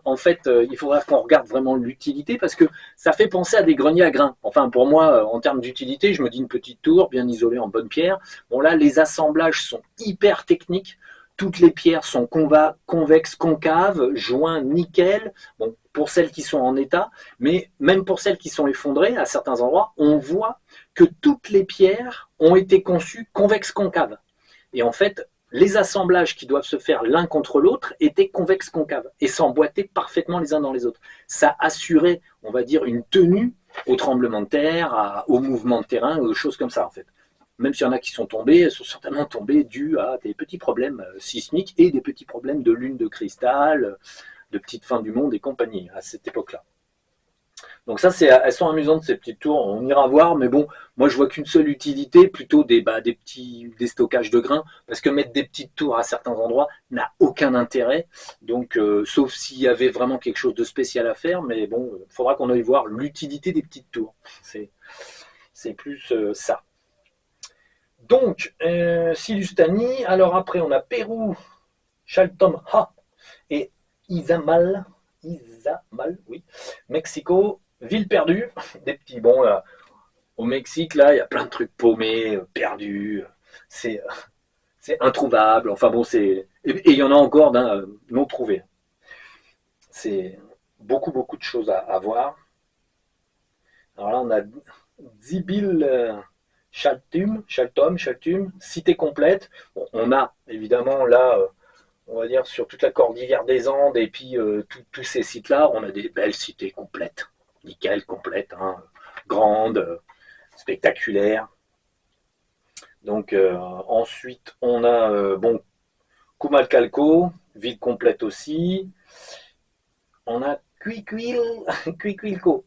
En fait, il faudra qu'on regarde vraiment l'utilité parce que ça fait penser à des greniers à grains. Enfin, pour moi, en termes d'utilité, je me dis une petite tour bien isolée en bonne pierre. Bon là, les assemblages sont hyper techniques. Toutes les pierres sont convexes, concaves, joints nickel. Bon, pour celles qui sont en état, mais même pour celles qui sont effondrées, à certains endroits, on voit que toutes les pierres ont été conçues convexes, concaves. Et en fait, les assemblages qui doivent se faire l'un contre l'autre étaient convexes, concaves et s'emboîtaient parfaitement les uns dans les autres. Ça assurait, on va dire, une tenue au tremblement de terre, au mouvement de terrain, aux choses comme ça, en fait. Même s'il y en a qui sont tombés, elles sont certainement tombées dues à des petits problèmes sismiques et des petits problèmes de lune de cristal, de petites fins du monde et compagnie à cette époque-là. Donc ça, elles sont amusantes ces petites tours, on ira voir, mais bon, moi je vois qu'une seule utilité, plutôt des stockages de grains, parce que mettre des petites tours à certains endroits n'a aucun intérêt, donc sauf s'il y avait vraiment quelque chose de spécial à faire, mais bon, il faudra qu'on aille voir l'utilité des petites tours, c'est plus ça. Donc, Silustani, alors après on a Pérou, Chaltón-Ha et Izamal, oui, Mexico, ville perdue, des petits bons là. Au Mexique, là, il y a plein de trucs paumés, perdus, c'est introuvable, enfin bon, et il y en a encore non trouvés. C'est beaucoup de choses à voir. Alors là, on a Zibil Chaltum, cité complète. Bon, on a évidemment là, on va dire sur toute la cordillère des Andes et puis tous ces sites-là, on a des belles cités complètes, nickel, complètes, hein, grandes, spectaculaires. Donc ensuite, on a Comalcalco, ville complète aussi. On a Cuicuilco. Cuicuilco.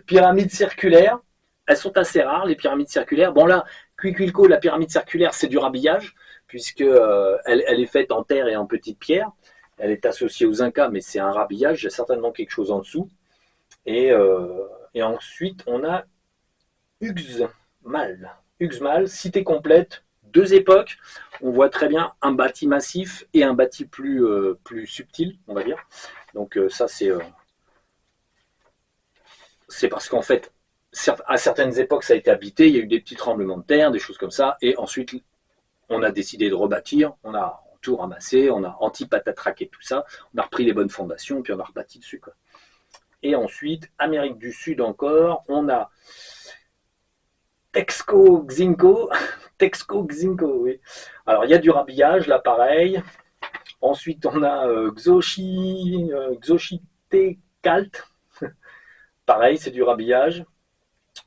Pyramide circulaire. Elles sont assez rares, les pyramides circulaires. Bon là, Cuicuilco, la pyramide circulaire, c'est du rhabillage, puisque elle est faite en terre et en petites pierres. Elle est associée aux Incas, mais c'est un rhabillage, il y a certainement quelque chose en dessous. Et ensuite, on a Uxmal, cité complète, deux époques. On voit très bien un bâti massif et un bâti plus subtil, on va dire. Donc ça, c'est parce qu'en fait, à certaines époques, ça a été habité, il y a eu des petits tremblements de terre, des choses comme ça, et ensuite, on a décidé de rebâtir, on a tout ramassé, on a anti-patatraqué tout ça, on a repris les bonnes fondations, puis on a rebâti dessus, quoi. Et ensuite, Amérique du Sud encore, on a Texcoco, oui. Alors, il y a du rhabillage, là, pareil. Ensuite, on a Xochitecalt, pareil, c'est du rhabillage.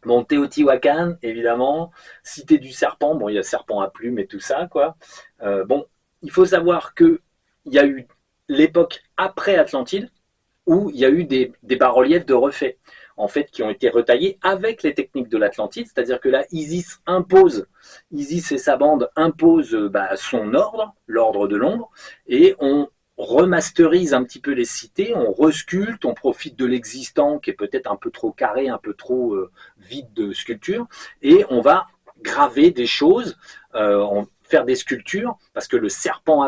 Bon, Teotihuacan, évidemment, cité du serpent, bon, il y a serpent à plumes et tout ça, quoi. Bon, il faut savoir qu'il y a eu l'époque après Atlantide, où il y a eu des bas-reliefs de refait, en fait, qui ont été retaillés avec les techniques de l'Atlantide, c'est-à-dire que là, Isis et sa bande imposent son ordre, l'ordre de l'ombre, et on remasterise un petit peu les cités, on resculpte, on profite de l'existant qui est peut-être un peu trop carré, un peu trop vide de sculpture, et on va graver des choses, faire des sculptures, parce que le serpent